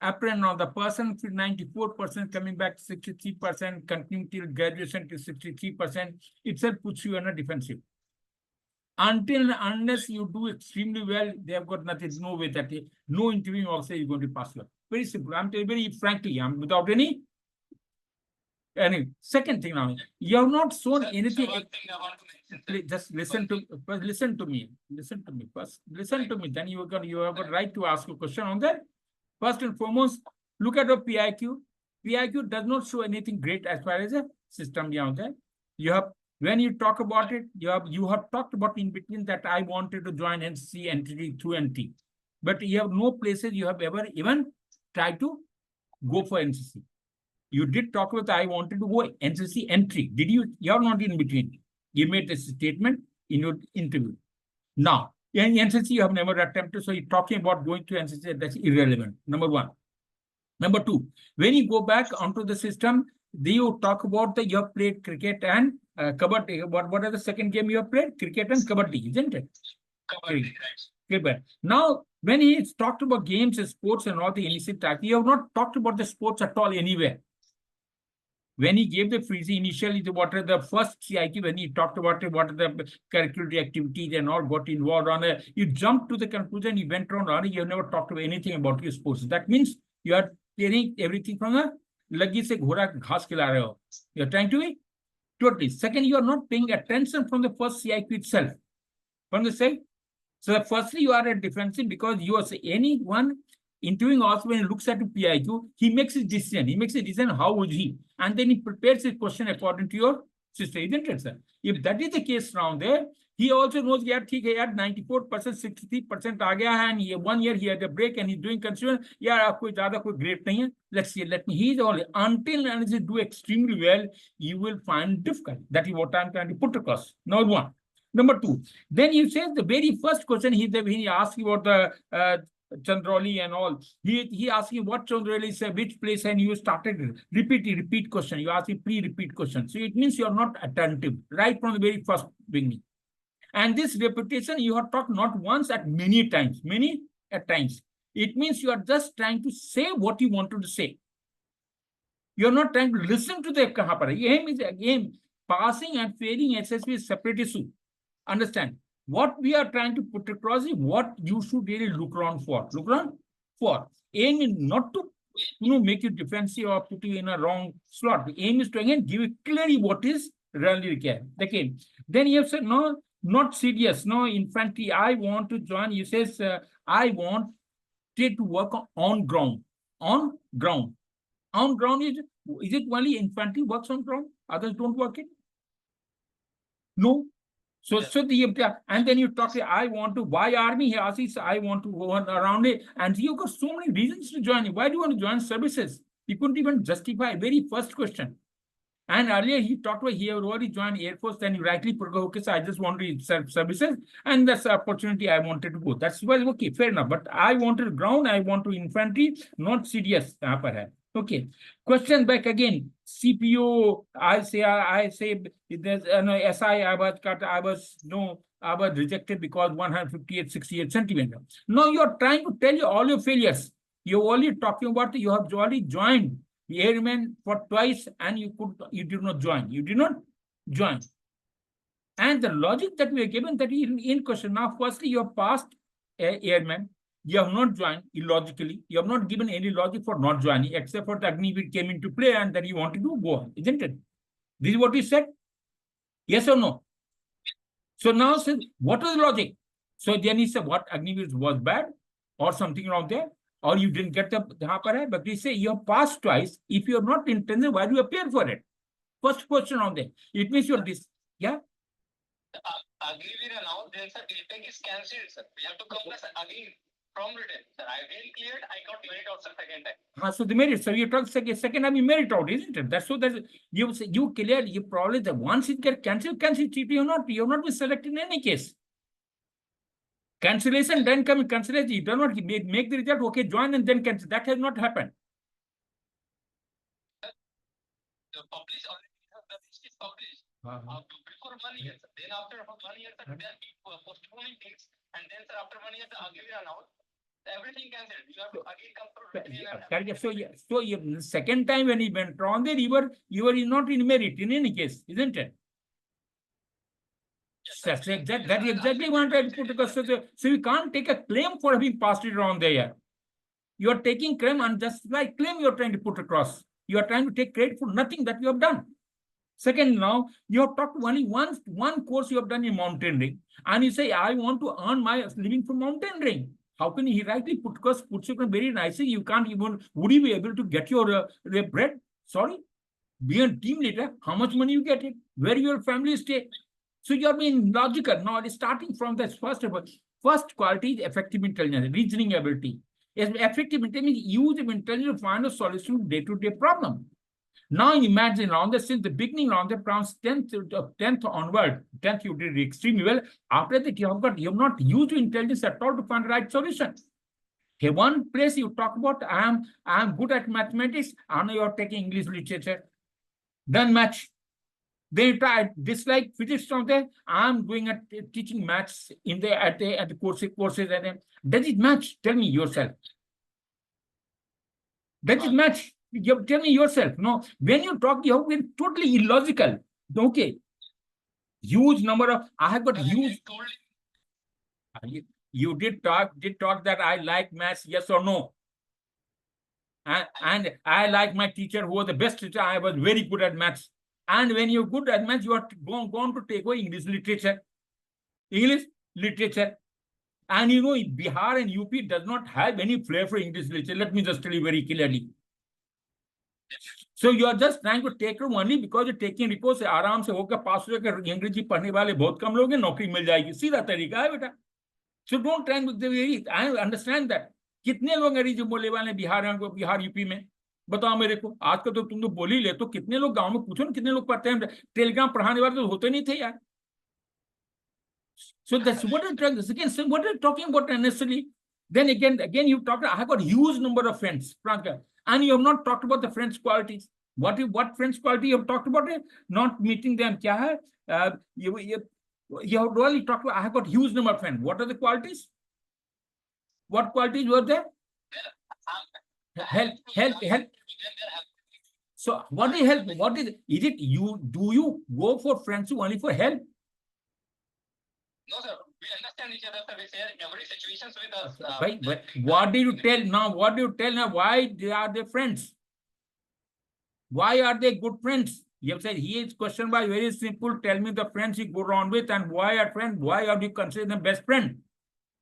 apparent now. The person 94% coming back 63%, continuing till graduation to 63%, itself puts you on a defensive. Unless you do extremely well, they have got nothing, no way that no interviewing also is going to pass you. Very simple. I'm telling you very frankly, I'm without any. Anyway, second thing now, you have not shown anything. Please just listen to me. Listen to me first. Listen to me. Then you have a right to ask a question on that. First and foremost, look at your PIQ. PIQ does not show anything great as far as a system beyond that. You have, when you talk about it, you have talked about in between that I wanted to join NCC entity through NT, but you have no places you have ever even tried to go for NCC. You did talk about I wanted to go NCC entry. Did you? You are not in between. You made a statement in your interview. Now, in NCC, you have never attempted. So you're talking about going to NCC, that's irrelevant. Number one. Number two, when you go back onto the system, you talk about you have played cricket and Kabaddi. What are the second game you have played? Cricket and Kabaddi, isn't it? Kabaddi, right. Now, when he's talked about games and sports and all the illicit type, you have not talked about the sports at all anywhere. When he gave the freezy initially, what are the first CIQ, when he talked about what are the curricular activities and all got involved on it, you jumped to the conclusion, you went around, you have never talked about anything about your sports. That means you are clearing everything from a lagi se ghora ghas khila rahe ho. You are trying to be totally. Second, you are not paying attention from the first CIQ itself. From the same. So firstly, you are a defensive because you are anyone interviewing also when he looks at the PIQ, he makes his decision. He makes a decision, how would he? And then he prepares his question according to your system, isn't it, sir? If that is the case around there, he also knows, yeah, he had 94%, 63% aa gaya hai, and 1 year he had a break and he's doing consumer, yeah, koi great nahi hai. Let's see, he's only, until and he do extremely well, you will find difficult. That is what I'm trying to put across. Number one. Number two, then you say the very first question he asked you about the Chandrauli and all. He asked you what Chandrauli is, which place, and you started repeat question. You asked him pre-repeat question. So it means you are not attentive right from the very first beginning. And this repetition you have talked not once at many times, many at times. It means you are just trying to say what you wanted to say. You are not trying to listen to the kahan par. Aim is again passing and failing SSB is separate issue. Understand? What we are trying to put across is what you should really look around for. Look around for. Aim is not to make you defensive or put you in a wrong slot. The aim is to again give you clearly what is really required. Okay. Then you have said, no, not serious. No, infantry, I want to join. You says, I want to work on ground. On ground. On ground is it only infantry works on ground? Others don't work it? No. So, and then you talk, I want to, why army? He asks, I want to go around it. And you've got so many reasons to join. Why do you want to join services? You couldn't even justify very first question. And earlier he talked about he had already joined Air Force, then you rightly put, okay, so I just want to serve services, and that's the opportunity I wanted to go. That's why, okay, fair enough. But I wanted ground, I want to infantry, not CDS. Okay. Question back again. CPO, I say there's no SI, I was rejected because 158.68 centimeter. Now you're trying to tell you all your failures. You're only talking about you have already joined airmen for twice and you did not join. You did not join. And the logic that we are given that in question now, firstly, you have passed airmen. You have not joined illogically. You have not given any logic for not joining, except for the Agniveer came into play and that you wanted to go on, isn't it? This is what you said? Yes or no? So now, what is the logic? So then he said, what Agniveer was bad or something wrong there? Or you didn't get the but we say you have passed twice. If you're not intended, why do you appear for it? First question on there. It means you're this. Yeah? Agniveer now, then sir, retake is cancelled, sir. We have to come again from written. Sir, I again cleared, I got merit out, sir, second time. So the merit, so you talk second time you merit out, isn't it? That's so that you clear, you probably the once it get cancelled, you're not been selected in any case. Cancellation, then come cancellation. You do not make the result, okay, join and then cancel. That has not happened. The published already, the list is published. Before 1 year, sir. Then after 1 year, sir, they are postponing things. And then, sir, after 1 year, the Agniveer announced. Everything cancelled. You have to again come through. So the second time when he went on there, you were not in merit in any case, isn't it? That's exactly what I'm trying to put across. So you can't take a claim for having passed it around there. You are taking claim and just like claim you're trying to put across. You are trying to take credit for nothing that you have done. Second, now you have talked only one course you have done in mountaineering, and you say, I want to earn my living from mountaineering. How can he rightly puts you very nicely? You can't even, would you be able to get your bread? Sorry, be a team leader. How much money you get it? Where your family stay? So you're being logical. Now, starting from this first quality is effective intelligence, reasoning ability. Effective intelligence means use of intelligence to find a solution to day-to-day problem. Now imagine on the since the beginning on the from 10th onward, 10th you did extremely well. After that, you have not used intelligence at all to find the right solution. Okay, one place you talk about I am good at mathematics, and you are taking English literature. Then match. Then you try dislike physics from there. I'm doing teaching maths in the at the courses and then does it match? Tell me yourself. Does it match? You tell me yourself. No, when you talk, you have been totally illogical. Okay. Huge number of I have got huge. You did talk that I like maths, yes or no? And I like my teacher who was the best teacher. I was very good at maths. And when you're good at maths, you are going to take away English literature. English literature. And you know, Bihar and UP does not have any flair for English literature. Let me just tell you very clearly. So you are just trying to take room only because you're taking reports. आराम से होकर पास हो जाकर अंग्रेजी पढ़ने वाले बहुत कम लोग हैं, नौकरी मिल जाएगी. सीधा तरीका है बेटा. So don't try and I understand that. कितने लोग अंग्रेजी बोलने वाले बिहार यूपी में बताओ मेरे को. आज का तो तुम लोग बोल ही ले तो कितने लोग गांव में पूछो ना कितने लोग पढ़ते हैं. टेलीग्राम पढ़ाने वाले तो होते नहीं थे यार. So that's what I'm trying. Again, so what are you talking about unnecessarily? Then again you talk. I have got huge number of friends, and you have not talked about the friends' qualities. What friends' quality you have talked about it? Not meeting them. क्या है? You have really talked about. I have got huge number of friends. What are the qualities? What qualities were there? Help. So what is help? What is it? You do you go for friends only for help? No, sir. We understand each other, sir. We share every situations with us. Right? But what do you tell now? What do you tell now? Why are they friends? Why are they good friends? You have said he is questioned by very simple. Tell me the friends you go around with and why are friends? Why are you consider them best friend?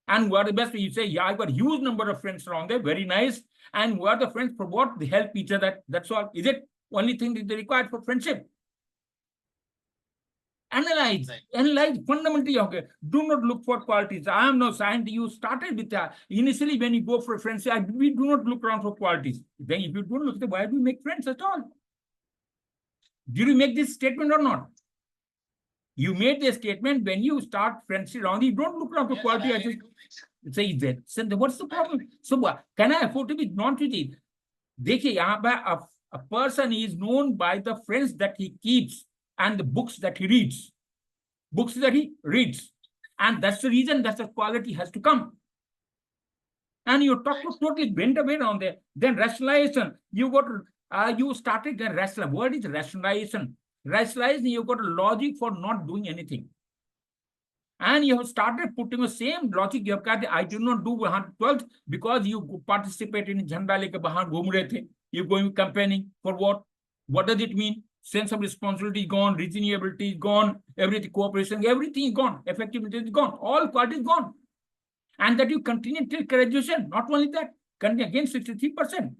And what are the best? You say, yeah, I've got a huge number of friends around there. Very nice. And what are the friends for what? They help each other. That's all. Is it only thing that they require for friendship? Analyze fundamentally. Okay, do not look for qualities. I am no scientist. You started with that initially when you go for friends. We do not look around for qualities. Then if you don't look, why do you make friends at all? Did you make this statement or not? You made the statement when you start friendship around. You don't look around for quality. I just say that. So what's the problem? So can I afford to be non-treated? देखिए यहाँ पर a person is known by the friends that he keeps and the books that he reads. Books that he reads. And that's the reason that the quality has to come. And you talk to totally bent away on there. Then rationalization. You got you started the rationalization. What is rationalization? Rationalizing, you got a logic for not doing anything. And you have started putting the same logic. You have got, I did not do 12th because you participated in Jhanda leke bahar ghum rahe the. You're going campaigning for what? What does it mean? Sense of responsibility is gone, reasonability is gone, everything, cooperation, everything is gone, effectiveness is gone, all qualities gone. And that you continue till graduation. Not only that, continue again 63%.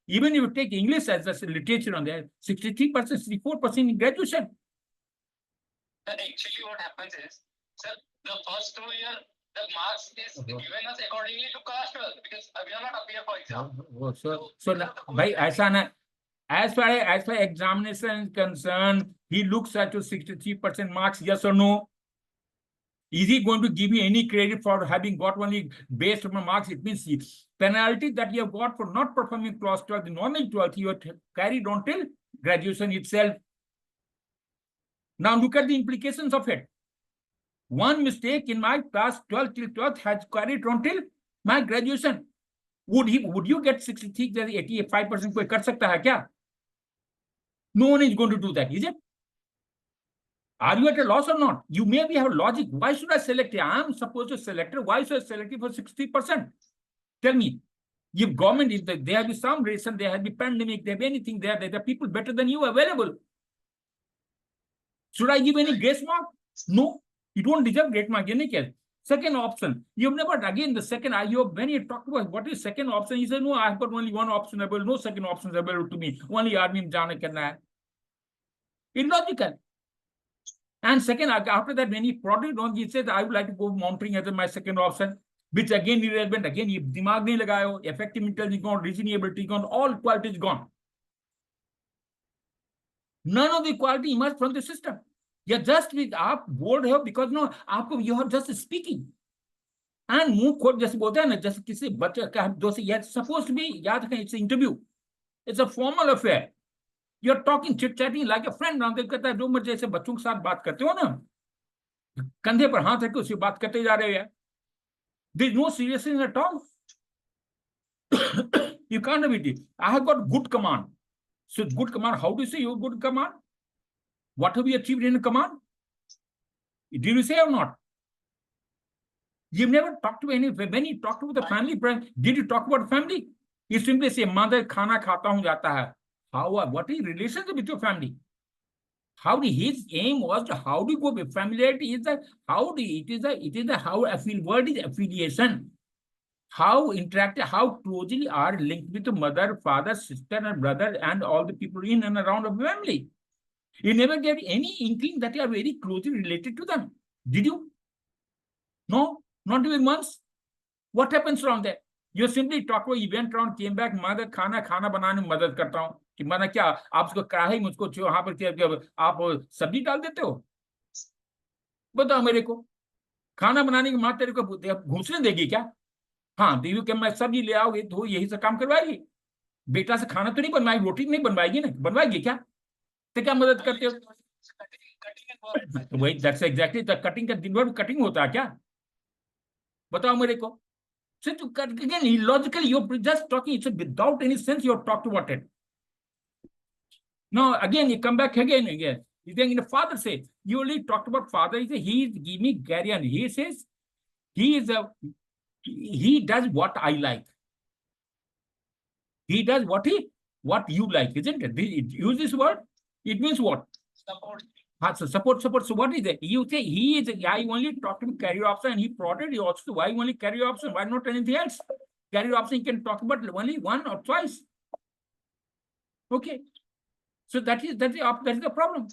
Even if you take English as a literature on there, 63%, 64% in graduation. Actually, what happens is, sir, the first 2 years, the marks is given us accordingly to caste because we are not appear for exam. So bhai, aisa na, as far as examination is concerned, he looks at your 63% marks, yes or no? Is he going to give you any credit for having got only based on marks? It means the penalty that you have got for not performing class 12, the normal 12, you have carried on till graduation itself. Now look at the implications of it. One mistake in my class 12 till 12th has carried on till my graduation. Would you get 63, 85% कोई कर सकता है क्या? No one is going to do that, is it? Are you at a loss or not? You maybe have logic. Why should I select it? I am supposed to select it. Why should I select it for 60%? Tell me. If government, if there have been some reason, there have been pandemic, there have anything there are people better than you available. Should I give any grace mark? No. You don't deserve great mark. Second option. You've never, again, the second, when you talk about what is second option, you say, no, I've got only one option available, no second option available to me. Only army mein jana karna hai. Illogical. And second, after that, when he prodded on, he said, I would like to go mountaineering as my second option, which again irrelevant. Again, you dimag nahi lagayo, effective intelligence gone, reasonability gone, all qualities gone. None of the quality emerged from the system. You're just with आप बोल रहे हो because no आपको you are just speaking and मुंह खोल जैसे बोलते हैं ना जैसे किसी बच्चे का दोस्त ये supposed to be याद रखें it's an interview, it's a formal affair. You're talking chit chatting like a friend. Ramdev कहता है जो मर्जी जैसे बच्चों के साथ बात करते हो ना कंधे पर हाथ रख के उससे बात करते जा रहे हैं. There's no seriousness at all. You can't have it. I have got good command. So good command. How do you say you have good command? What have you achieved in a command? Did you say or not? You've never talked to any. When you talk to the family, did you talk about family? You simply say, "Mother, khana khata hu jata hai." How? What is relationship with your family? How his aim was to how do you go with familiarity? Is that how do it is the how word is affiliation. How interactive, how closely are linked with the mother, father, sister, and brother, and all the people in and around the family. You never get any inkling that you are very closely related to them. Did you? No, not even once. What happens around there? You simply talk about event around, came back, mother, खाना बनाने में मदद करता हूँ कि माना क्या आप उसको कढ़ाई मुझको वहां पर आप सब्जी डाल देते हो? बताओ मेरे को. खाना बनाने के माँ तेरे को घूसने देगी क्या? हाँ, देवी के मैं सब्जी ले आओगे तो यही से काम करवाएगी. बेटा से खाना तो नहीं बनवाएगी, रोटी नहीं बनवाएगी ना, बनवाएगी क्या? तो क्या मदद करते हो? वही दैट्स एग्जैक्टली द कटिंग का दिन भर कटिंग होता है क्या? बताओ मेरे को. So to again illogically you're just talking, it's without any sense you're talking about it. Now again you come back again. Then the father says, you only talked about father. He is give me guardian. He says he does what I like. He does what you like, isn't it? Use this word. It means what? Support. So support. So what is it? You say he is. I only talked to career option, and he prodded you also. Why only career option? Why not anything else? Career option can talk about only one or twice. Okay. So that is the problem.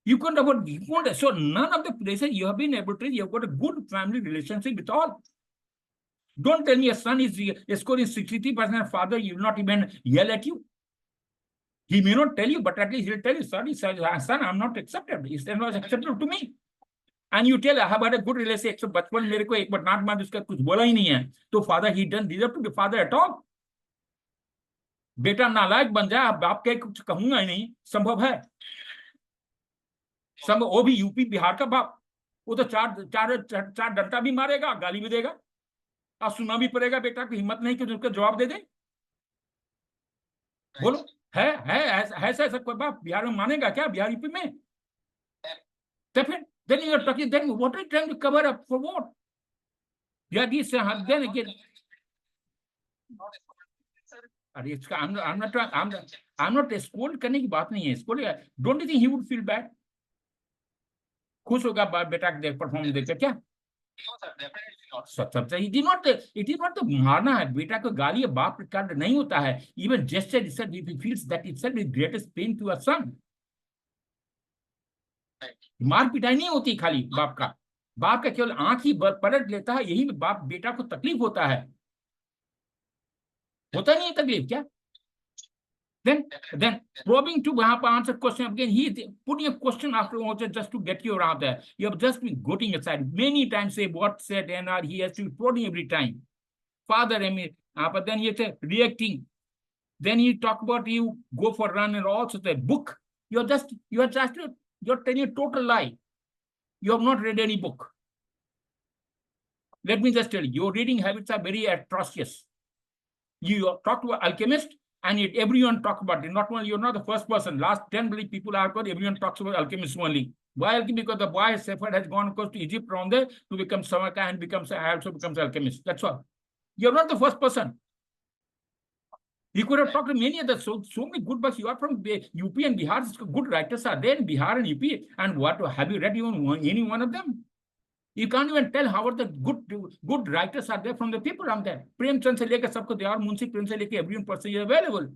You can't afford. So none of the places you have been able to. You have got a good family relationship with all. Don't tell me your son is scoring 63%. Father, you will not even yell at you. He may not tell you, but at least he'll tell you, sorry, son, I'm not accepted. It's not acceptable to me. And you tell, I have had a good relationship. So बचपन मेरे को एक बार नाट मार उसका कुछ बोला ही नहीं है. तो father, he doesn't deserve to be father at all. बेटा नालायक बन जाए, बाप के कुछ कहूंगा ही नहीं, संभव है. वो भी यूपी बिहार का बाप. वो तो चार डंडा भी मारेगा, गाली भी देगा. और सुना भी पड़ेगा बेटा को, हिम्मत नहीं कि उसका जवाब दे दे. बोलो, है ऐसा कोई बाप बिहार में मानेगा क्या? बिहार यूपी में? तो फिर then you are talking, then what are you trying to cover up for what? Yeah, this then again. अरे इसका I'm not scold करने की बात नहीं है. Scold, don't you think he would feel bad? खुश होगा बेटा देख परफॉर्म देख क्या? It is not the मारना है. बेटा को गाली बाप का नहीं होता है. Even gesture itself, if he feels that itself is greatest pain to a son. मार पिटाई नहीं होती खाली बाप का केवल आंख ही पलट लेता है. यही बाप बेटा को तकलीफ होता है. होता नहीं है तकलीफ क्या? Then probing to answer question again, he is putting a question after just to get you around there. You have just been goading aside many times. Say what said and he has to be prodding every time. Father, but then he say reacting. Then you talk about you go for run and also the book. You're telling a total lie. You have not read any book. Let me just tell you, your reading habits are very atrocious. You talk to an alchemist, and everyone talks about it. Not only you're not the first person. Last 10 people I've got, everyone talks about alchemists only. Why alchemy? Because the boy Sephard has gone, of course, to Egypt from there to become Samarkand and also becomes alchemist. That's all. You're not the first person. You could have talked to many others. So many good books. You are from UP and Bihar. Good writers are there in Bihar and UP. And what have you read even any one of them? You can't even tell how the good writers are there from the people around there. Premchand se leke sabko, they are Munshi Prem se leke every person is available.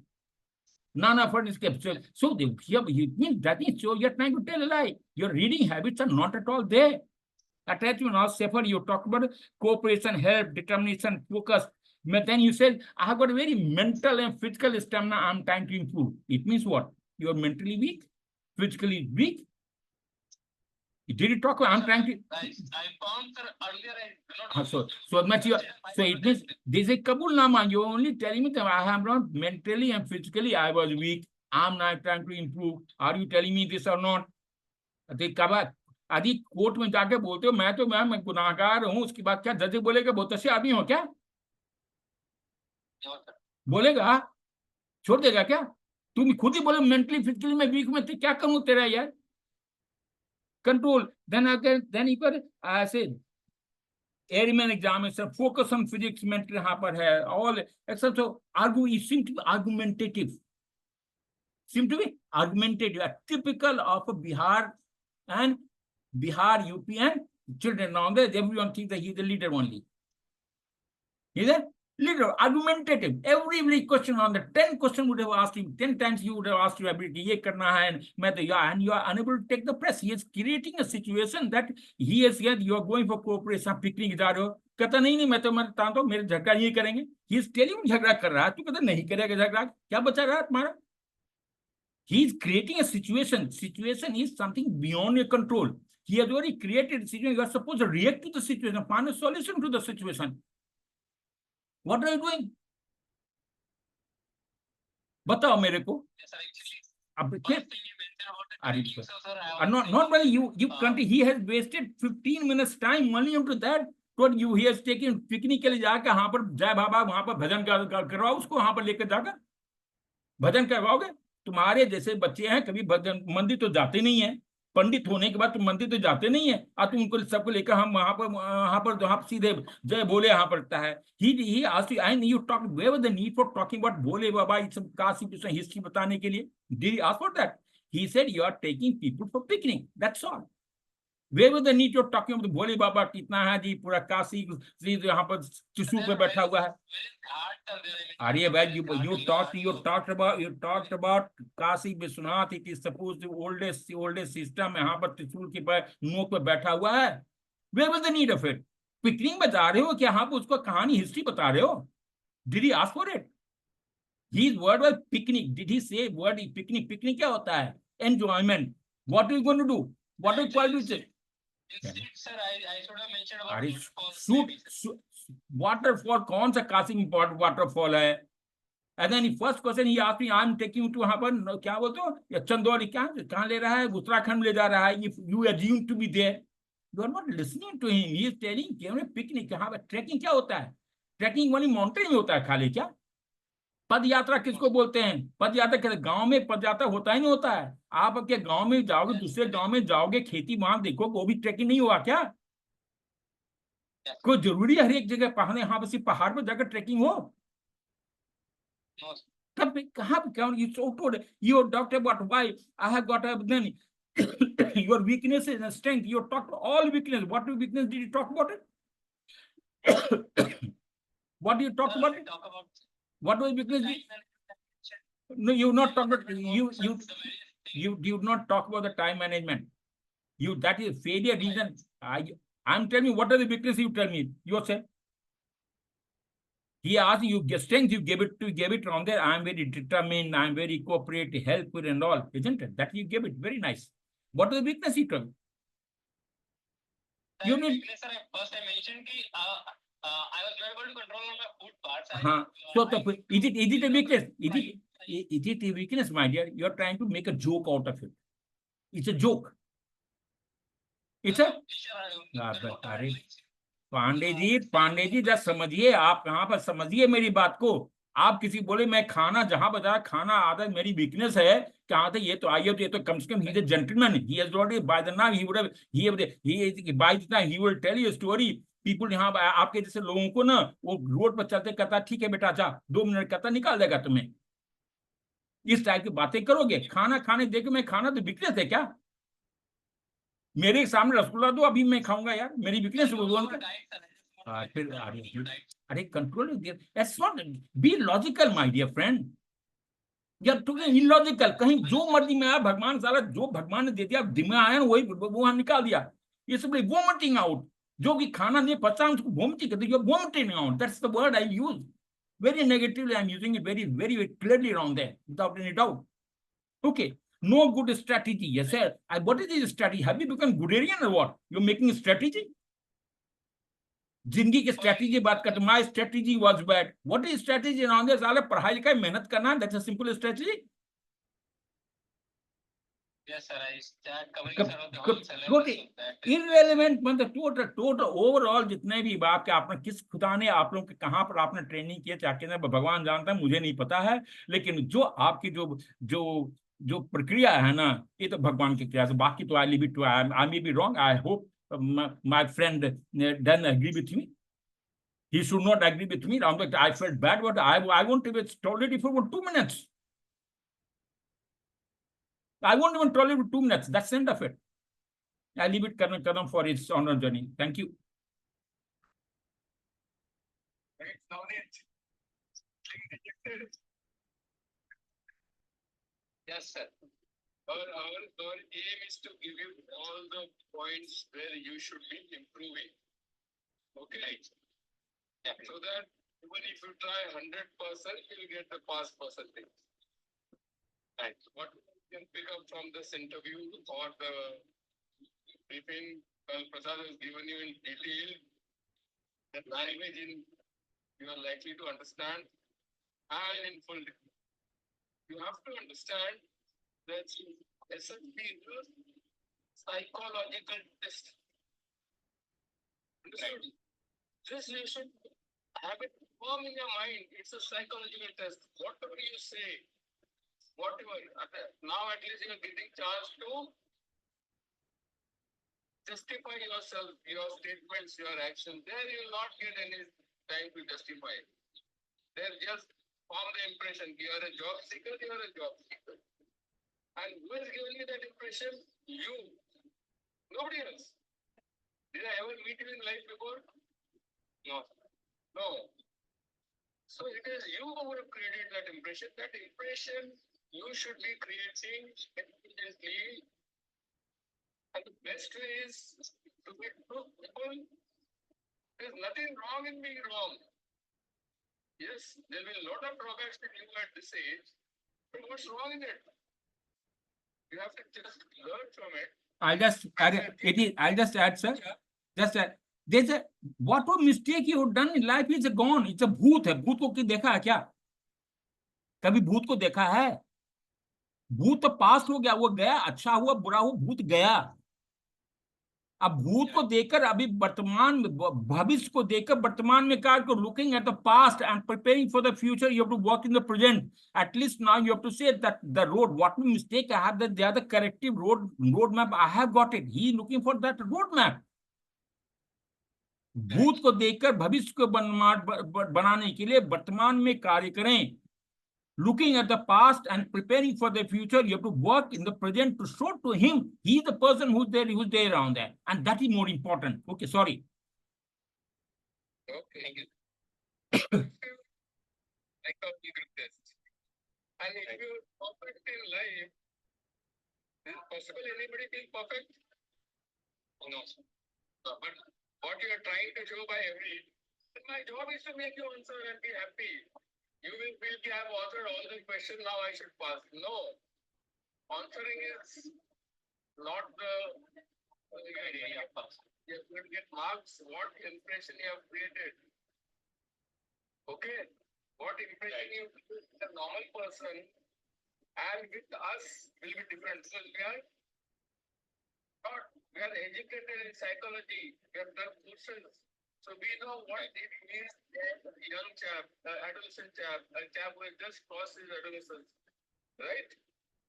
None of it is kept. So it means that is so you're trying to tell a lie. Your reading habits are not at all there. Attachment now, Sephard, you talk about cooperation, help, determination, focus. But then you said, I have got a very mental and physical stamina. I'm trying to improve. It means what? You're mentally weak, physically weak. Did you talk about? I'm trying to. I found earlier. So it means this is Kabulnama. You're only telling me that I am not mentally and physically I was weak. I'm not trying to improve. Are you telling me this or not? आदि court में जाके बोलते हो मैं गुनाहगार हूं. उसके बाद क्या जज बोलेगा बहुत अच्छे आदमी हो क्या? बोलेगा? छोड़ देगा क्या? तुम खुद ही बोले मेंटली फिजिकली मैं वीक में क्या करूं तेरा यार? Control. Then you got say airman examination, focus on physics, mental hai, all except so you seem to be argumentative. Typical of a Bihar, UP and children. Now everyone thinks that he's the leader only. Is that? Leader, argumentative. Every question on the 10 question would have asked him 10 times. You would have asked you ability. And you are unable to take the press. He is creating a situation that he is here. You are going for cooperation, picnic. कहता नहीं मैं तो मानता हूं मेरे झगड़ा ये करेंगे. He is telling you झगड़ा कर रहा है. तू कहता नहीं करेगा झगड़ा. क्या बचा रहा है तुम्हारा? He is creating a situation. Situation is something beyond your control. He has already created a situation. You are supposed to react to the situation, find a solution to the situation. What are you doing? बताओ मेरे को. अब not only you country, he has wasted 15 minutes time only into that. What he has taken picnic के लिए जाकर वहां पर जय बाबा वहां पर भजन करवाओ उसको वहां पर लेकर जाकर भजन करवाओगे. तुम्हारे जैसे बच्चे हैं, कभी मंदिर तो जाते नहीं है, पंडित होने के बाद तुम मंदिर तो जाते नहीं है, और तुम उनको सबको लेकर हम वहां पर जहाँ सीधे जय बोले यहाँ पड़ता है। He asked you and you talk where was the need for talking about Bhole Baba, ये सब काशी विश्वनाथ हिस्ट्री बताने के लिए? Did he ask for that? He said you are taking people for picnic, that's all. Where was the need of talking about Bhole Baba कितना है जी, पूरा काशी यहाँ पर त्रिशूल पे बैठा हुआ है? अरे भाई, you talked about Kashi Vishwanath, it is supposed the oldest system, यहाँ पर त्रिशूल के पर नोक पे बैठा हुआ है। Where was the need of it? Picnic बता रहे हो क्या? यहाँ पर उसको कहानी हिस्ट्री बता रहे हो? Did he ask for it? His word was picnic. Did he say word picnic? Picnic क्या होता है? Enjoyment. What are you going to do? What are you going to say? Sir, I should have mentioned about अरे waterfalls. Waterfall कौन सा काशी में waterfall है? And then first question he asked me, I'm taking you to वहां पर क्या बोलते हो चंदौली, क्या कहाँ ले रहा है? उत्तराखंड ले जा रहा है। If you assume to be there, you are not listening to him. He is telling कि हमने पिकनिक, कहाँ पर ट्रैकिंग क्या होता है? ट्रैकिंग वाली माउंटेन में होता है खाली क्या? पद यात्रा किसको बोलते हैं? पद यात्रा गांव में पद यात्रा होता ही नहीं होता है। आप अपने गांव में जाओगे, दूसरे गांव में जाओगे, खेती वहां देखो, वो भी ट्रैकिंग नहीं हुआ क्या? कोई जरूरी है हर एक जगह पहाड़, यहाँ पर सिर्फ पहाड़ पर जाकर ट्रैकिंग हो? कब कहाँ पे you talked about why I have got a then your weakness and strength. You talked all weakness. What weakness did you talk about it? What did you talk about it? What was weakness? No, you not talk about you did not talk about the time management. You, that is failure reason. I'm telling you, what are the weakness? You tell me yourself. He asked you strength, you gave it on there. I'm very determined, I'm very cooperative, helpful and all, isn't it? That you gave it very nice. What are the weakness you told? You need. Sir, first I mentioned कि I was not able to control all my food parts. So is it a weakness? Is it a weakness, my dear? You are trying to make a joke out of it. It's a joke. It's a. अरे पांडे जी जरा समझिए, आप कहाँ पर समझिए मेरी बात को। आप किसी बोले मैं खाना जहां बजा खाना आदत मेरी वीकनेस है, कहाँ थे? ये तो आइए, तो ये तो कम से कम he is gentleman, he has already by the now he would have he by the time he will tell you story. People यहाँ आपके जैसे लोगों को ना, वो रोड पर चलते कहता ठीक है बेटा जा 2 मिनट कहता निकाल देगा तुम्हें। इस टाइप की बातें करोगे? खाना खाने देखो, मैं खाना तो वीकनेस है क्या? मेरे सामने रसगुल्ला दो, अभी मैं खाऊंगा यार, मेरी वीकनेस फिर अरे control, be logical my dear friend. यार तुम इलॉजिकल, कहीं जो मर्जी में आया भगवान, सारा जो भगवान ने दे दिया दिमाग आया वही वो निकाल दिया। ये सब वोमिटिंग आउट, जो कि खाना नहीं पचा उसको वोमिटिंग करते, you are vomiting out, that's the word I use very negatively. I'm using it very, very, very clearly around there without any doubt. Okay. No good strategy. Yes, sir. What is this strategy? Have you become Guderian or what? You're making a strategy? जिंदगी की strategy बात करते, my strategy was bad. What is strategy around this? साले पढ़ाई लिखाई मेहनत करना, that's a simple strategy. Yes, sir. I start covering the whole syllabus. Irrelevant, मतलब टोटल ओवरऑल जितने भी बात के आपने किस खुदा ने आप लोग के कहाँ पर आपने ट्रेनिंग किया, चाहे भगवान जानता है, मुझे नहीं पता है, लेकिन जो आपकी जो जो प्रक्रिया है ना, ये तो भगवान की क्रिया से, बाकी तो I leave it to, I may be wrong, I hope my friend doesn't agree with me. He should not agree with me. I felt bad, but I won't even tolerate it for 2 minutes. I won't even tolerate it for 2 minutes. That's the end of it. I leave it Kadam for its honor journey. Thank you. Yes, sir. Our aim is to give you all the points where you should be improving. Okay? Yeah. So that even if you try 100%, you'll get the pass percentage. Right. What you can pick up from this interview or the briefing Prasad has given you in detail, the language you are likely to understand, and in full. You have to understand that SSB is a psychological test. Understood? This you should have it firm in your mind. It's a psychological test. Whatever you say, whatever. Now at least you are getting chance to justify yourself, your statements, your actions. There you will not get any time to justify. There just form the impression you are a job seeker, you are a job seeker. And who has given you that impression? You. Nobody else. Did I ever meet you in life before? No. No. So it is you who have created that impression. That impression you should be creating continuously. And the best way is to be truthful. There's nothing wrong in being wrong. Yes, there will be a lot of drawbacks to you at this age, but what's wrong in it? You have to just learn from it. I'll just add, sir. Just add. There's a whatever mistake you have done in life is gone. It's a भूत है. भूत को देखा है क्या? कभी भूत को देखा है? भूत तो पास हो गया, वो गया, अच्छा हुआ बुरा हुआ, भूत गया. अब भूत को देखकर अभी वर्तमान में, भविष्य को देखकर वर्तमान में कार्य को, looking at the past and preparing for the future, you have to work in the present. At least now you have to say that the road, what mistake I have, that the other corrective road map I have got it. He is looking for that road map. भूत को देखकर भविष्य को बनाने के लिए वर्तमान में कार्य करें. Looking at the past and preparing for the future, you have to work in the present to show to him he is the person who's there around there, and that is more important. Okay, sorry. Okay. Like how you do this. And if you are perfect in life, is it possible anybody being perfect? No. But what you are trying to show by my job is to make you answer and be happy. You will feel I have answered all the questions, now I should pass. No. Answering is not the idea. You have to get marks, what impression you have created. Okay? What impression you create with a normal person and with us will be different. So we are educated in psychology, we have done courses. So we know what it means as a young chap, adolescent chap, a chap who has just crossed his adolescence, right?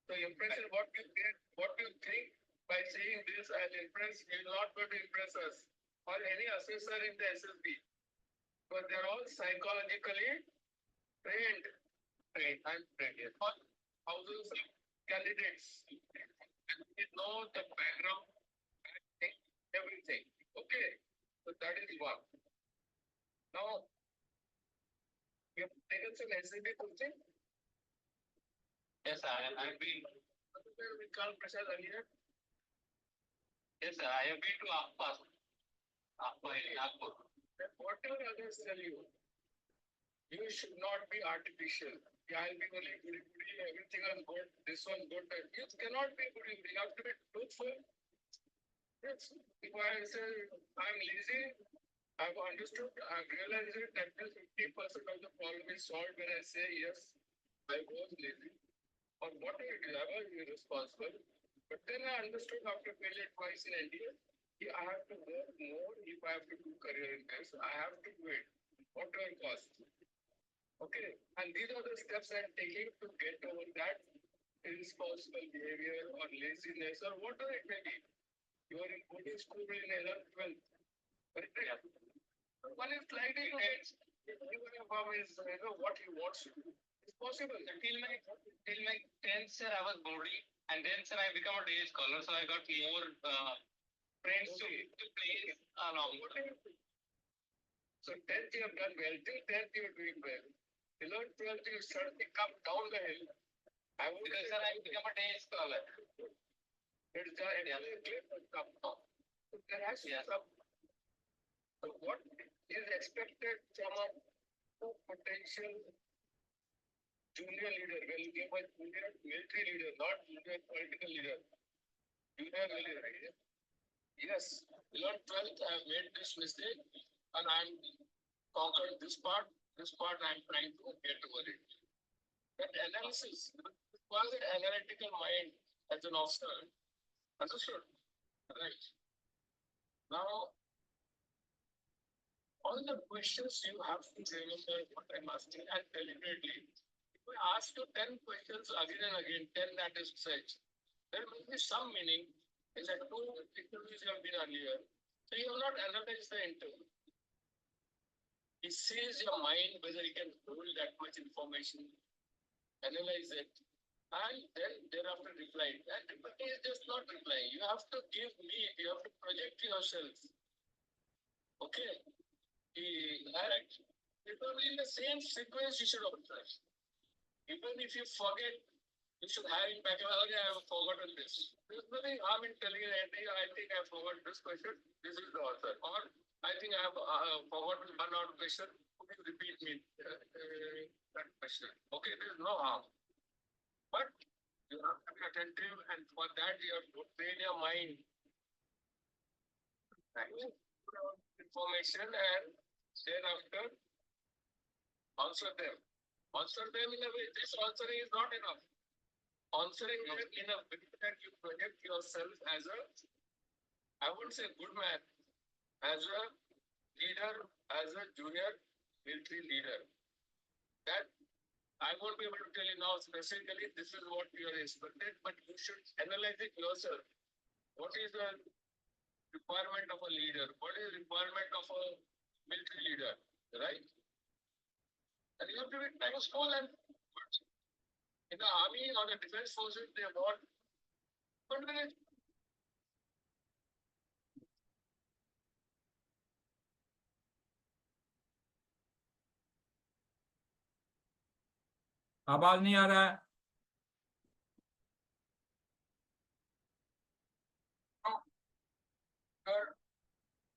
So impression, what you get, what you think by saying this, I'll impress, you're not going to impress us or any assessor in the SSB. But they're all psychologically trained. I'm trained. Yes. Thousands of candidates. You know the background, everything. Okay. So that is one. Now, you have taken some SAP coaching? Yes, I have been. We called Prasad earlier. Yes, sir, I have been to AFCAT. Whatever others tell you, you should not be artificial. Yeah, I'll be only good, everything is good, this one good. You cannot be good. You have to be truthful. Yes. If I say I'm lazy, I've understood, I've realized it that 50% of the problem is solved when I say yes, I was lazy. Or whatever it is, I was irresponsible. But then I understood after failing twice in India, I have to work more if I have to do career in this. I have to do it, whatever cost. Okay, and these are the steps I'm taking to get over that irresponsible behavior or laziness or whatever it may be. You are in boarding school in 11th, 12th. One is sliding edge. Everyone is what he wants to do. It's possible. Till my 10th, sir, I was boarding. And then, sir, I became a day scholar. So I got more friends to play along. So 10th, you have done well. Till 10th, you are doing well. 11th, 12th, you suddenly come down the hill. I would say, sir, I became a day scholar. It is come down. So there has to be some. So what is expected from a potential junior leader? Well, you give a junior military leader, not junior political leader. Junior leader, right? Yes, 11th, 12th, I have made this mistake and I am conquered this part I am trying to get over it. That analysis, was an analytical mind as an officer, understood? Right. Now, all the questions you have to remember what I'm asking and deliberately We ask you 10 questions again and again, 10 that is such. There will be some meaning. Is that 2 interviews you have been earlier. So you have not analyzed the interview. He sees your mind, whether he can hold that much information, analyze it, and then thereafter reply. And he is just not replying. You have to give me, you have to project yourself. Okay? It will be in the same sequence you should observe. Even if you forget, you should have in back. Okay, I have forgotten this. There's nothing harm in telling you, I think I forgot this question. This is the answer. Or I think I have forgotten one out question. Could you repeat me that question? Okay, there is no harm. But you have to be attentive, and for that you have to train your mind. Information and thereafter answer them. Answer them in a way. This answering is not enough. Answering them in a way that you project yourself as a, I wouldn't say good man, as a leader, as a junior military leader. That I won't be able to tell you now specifically this is what you are expected, but you should analyze it yourself. What is the requirement of a leader? What is the requirement of a military leader? Right? And you have to be truthful and in the army or the defense forces, they want confidence. आवाज नहीं आ रहा है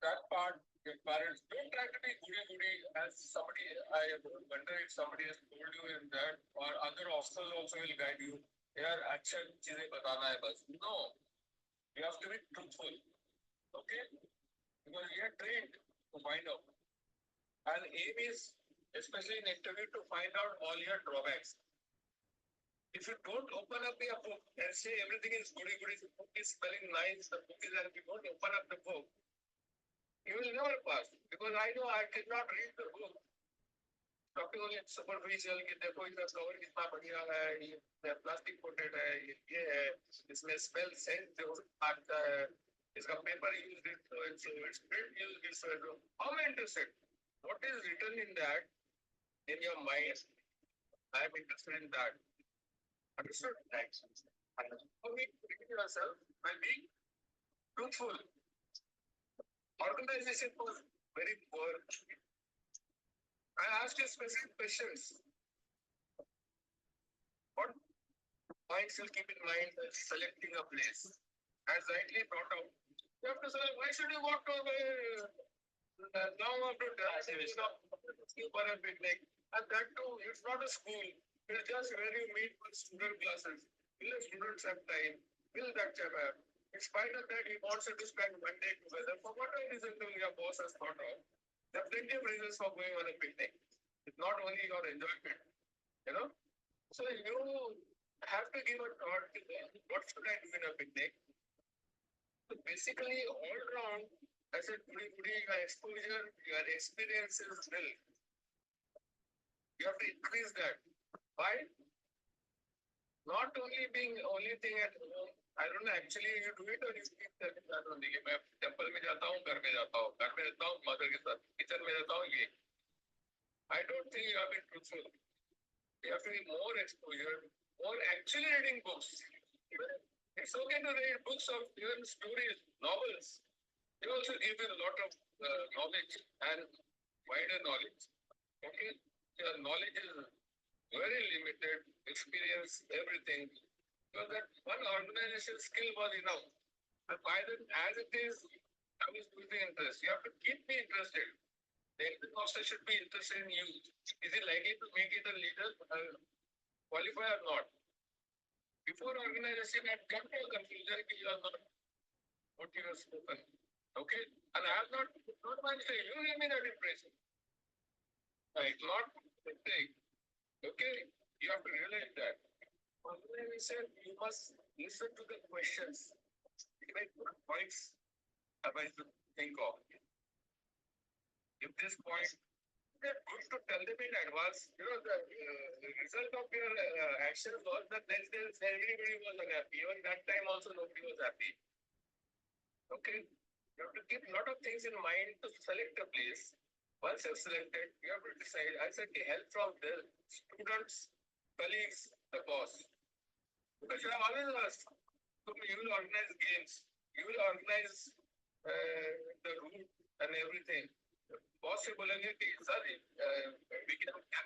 that part, your parents don't try to be goody as somebody. I wonder if somebody has told you in that, or other officers also will guide you. यार अच्छा चीजें बताना है बस. No, you have to be truthful. Okay, because you are trained to find out. And aim is, especially in interview, to find out all your drawbacks. If you don't open up your book and say everything is goody, the book is spelling nice, the book is, and you don't open up the book, you will never pass. Because I know I cannot read the book. Talking only superficial, कि देखो इसका cover कितना बढ़िया है, ये plastic coated है, ये है, इसमें spell sense जो आता है, इसका paper used it so and so, its print used it so and so. How am I interested? What is written in that in your mind? I am interested in that. Understood? Thanks. How we treat yourself by being truthful. Organization was very poor. I asked you specific questions. What points you'll keep in mind when selecting a place? As rightly brought out, you have to say, why should you walk to now after for a picnic? And that too, it's not a school. It's just where you meet with student classes. Will the students have time? Will that have? In spite of that, he wants you to spend one day together. For whatever reason your boss has thought of, there are plenty of reasons for going on a picnic. It's not only your enjoyment, you know. So you have to give a thought to what should I do in a picnic. So basically, all around, as a your exposure, your experiences will. You have to increase that. Why? Not only being only thing at home. I don't know, actually you do it or you speak that I don't know, मैं temple में जाता हूँ, घर में जाता हूँ, घर में रहता हूँ, मदर के साथ, किचन में रहता हूँ ये. I don't think you have been truthful. You have to be more exposure, more actually reading books. It's okay to read books of even stories, novels. They also give you a lot of knowledge and wider knowledge. Okay, your knowledge is very limited, experience, everything. So that one organization skill was enough. And by then, as it is, I was losing interest. You have to keep me interested. The officer should be interested in you. Is he likely to make it a leader, qualify or not? Before organization had come to a conclusion that you are not what you have spoken. Okay? And I have not mind saying, you give me that impression. Right? Not mistake. Okay? You have to realize that. Organization, you must listen to the questions. You may put points I to think of. If this point They're good to tell them in advance. You know, the result of your actions was that next day everybody was unhappy. Even that time also nobody was happy. Okay. You have to keep a lot of things in mind to select a place. Once you've selected, you have to decide. I said the help from the students, colleagues, the boss. Because you have always asked, so you will organize games, you will organize the route and everything. Possible we can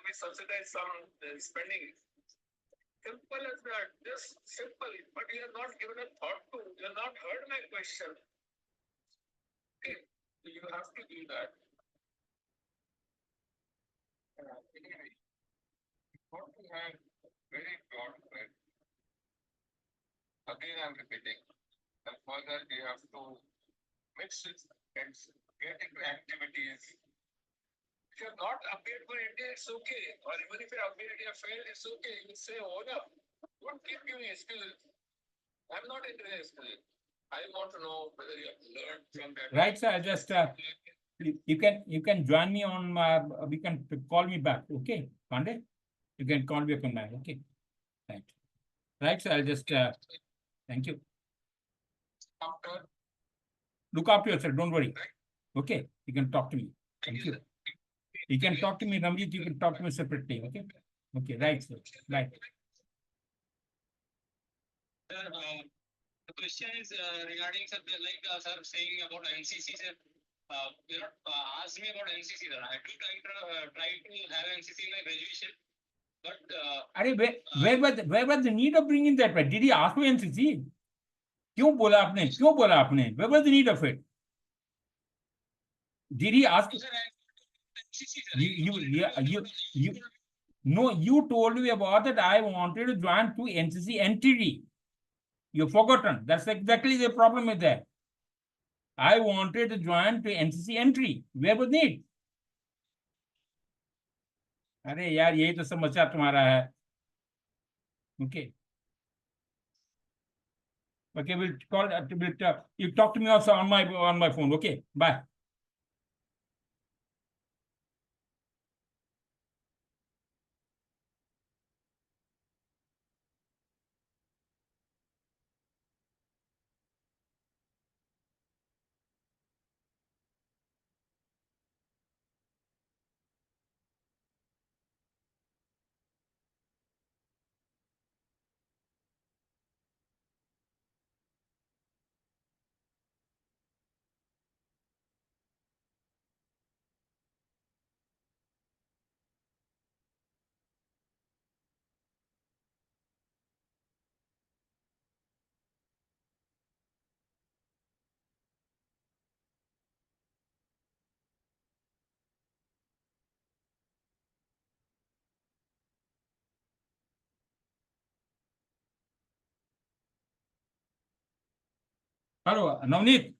we subsidize some spending? Simple as that, just simple. But you have not given a thought to. You have not heard my question. Okay, so you have to do that. Anyway, what to have very broad plan. Again, I'm repeating. And further, you have to mix it and get into activities. If you're not appeared for India, it's okay. Or even if your ability have failed, it's okay. You say, oh no, don't keep giving excuses. I'm not interested. I want to know whether you have learned from that. Right, sir. I just you can join me on you can call me back. Okay, Pande? You can call me back. Okay. Right. Right, sir. I'll just thank you. After, look after yourself, don't worry. Okay, you can talk to me. Thank you. You can talk to me, Navneet, you can talk to me separately. Okay. Okay, right, sir. Right. Sir, the question is regarding sir, like sir saying about NCC, sir. You know, asked me about NCC. Sir. I did try to have NCC in my graduation, but where was the need of bringing that? Did he ask for NCC? क्यों बोला आपने? क्यों बोला आपने? Where was the need of it? Did he ask? No, you told me about that. I wanted to join to NCC entry. You've forgotten. That's exactly the problem with that. I wanted to join to NCC entry. Where was need? अरे यार यही तो समस्या तुम्हारा है. Okay. Okay, we'll call. You talk to me also on my phone. Okay, bye. Hello, Navneet.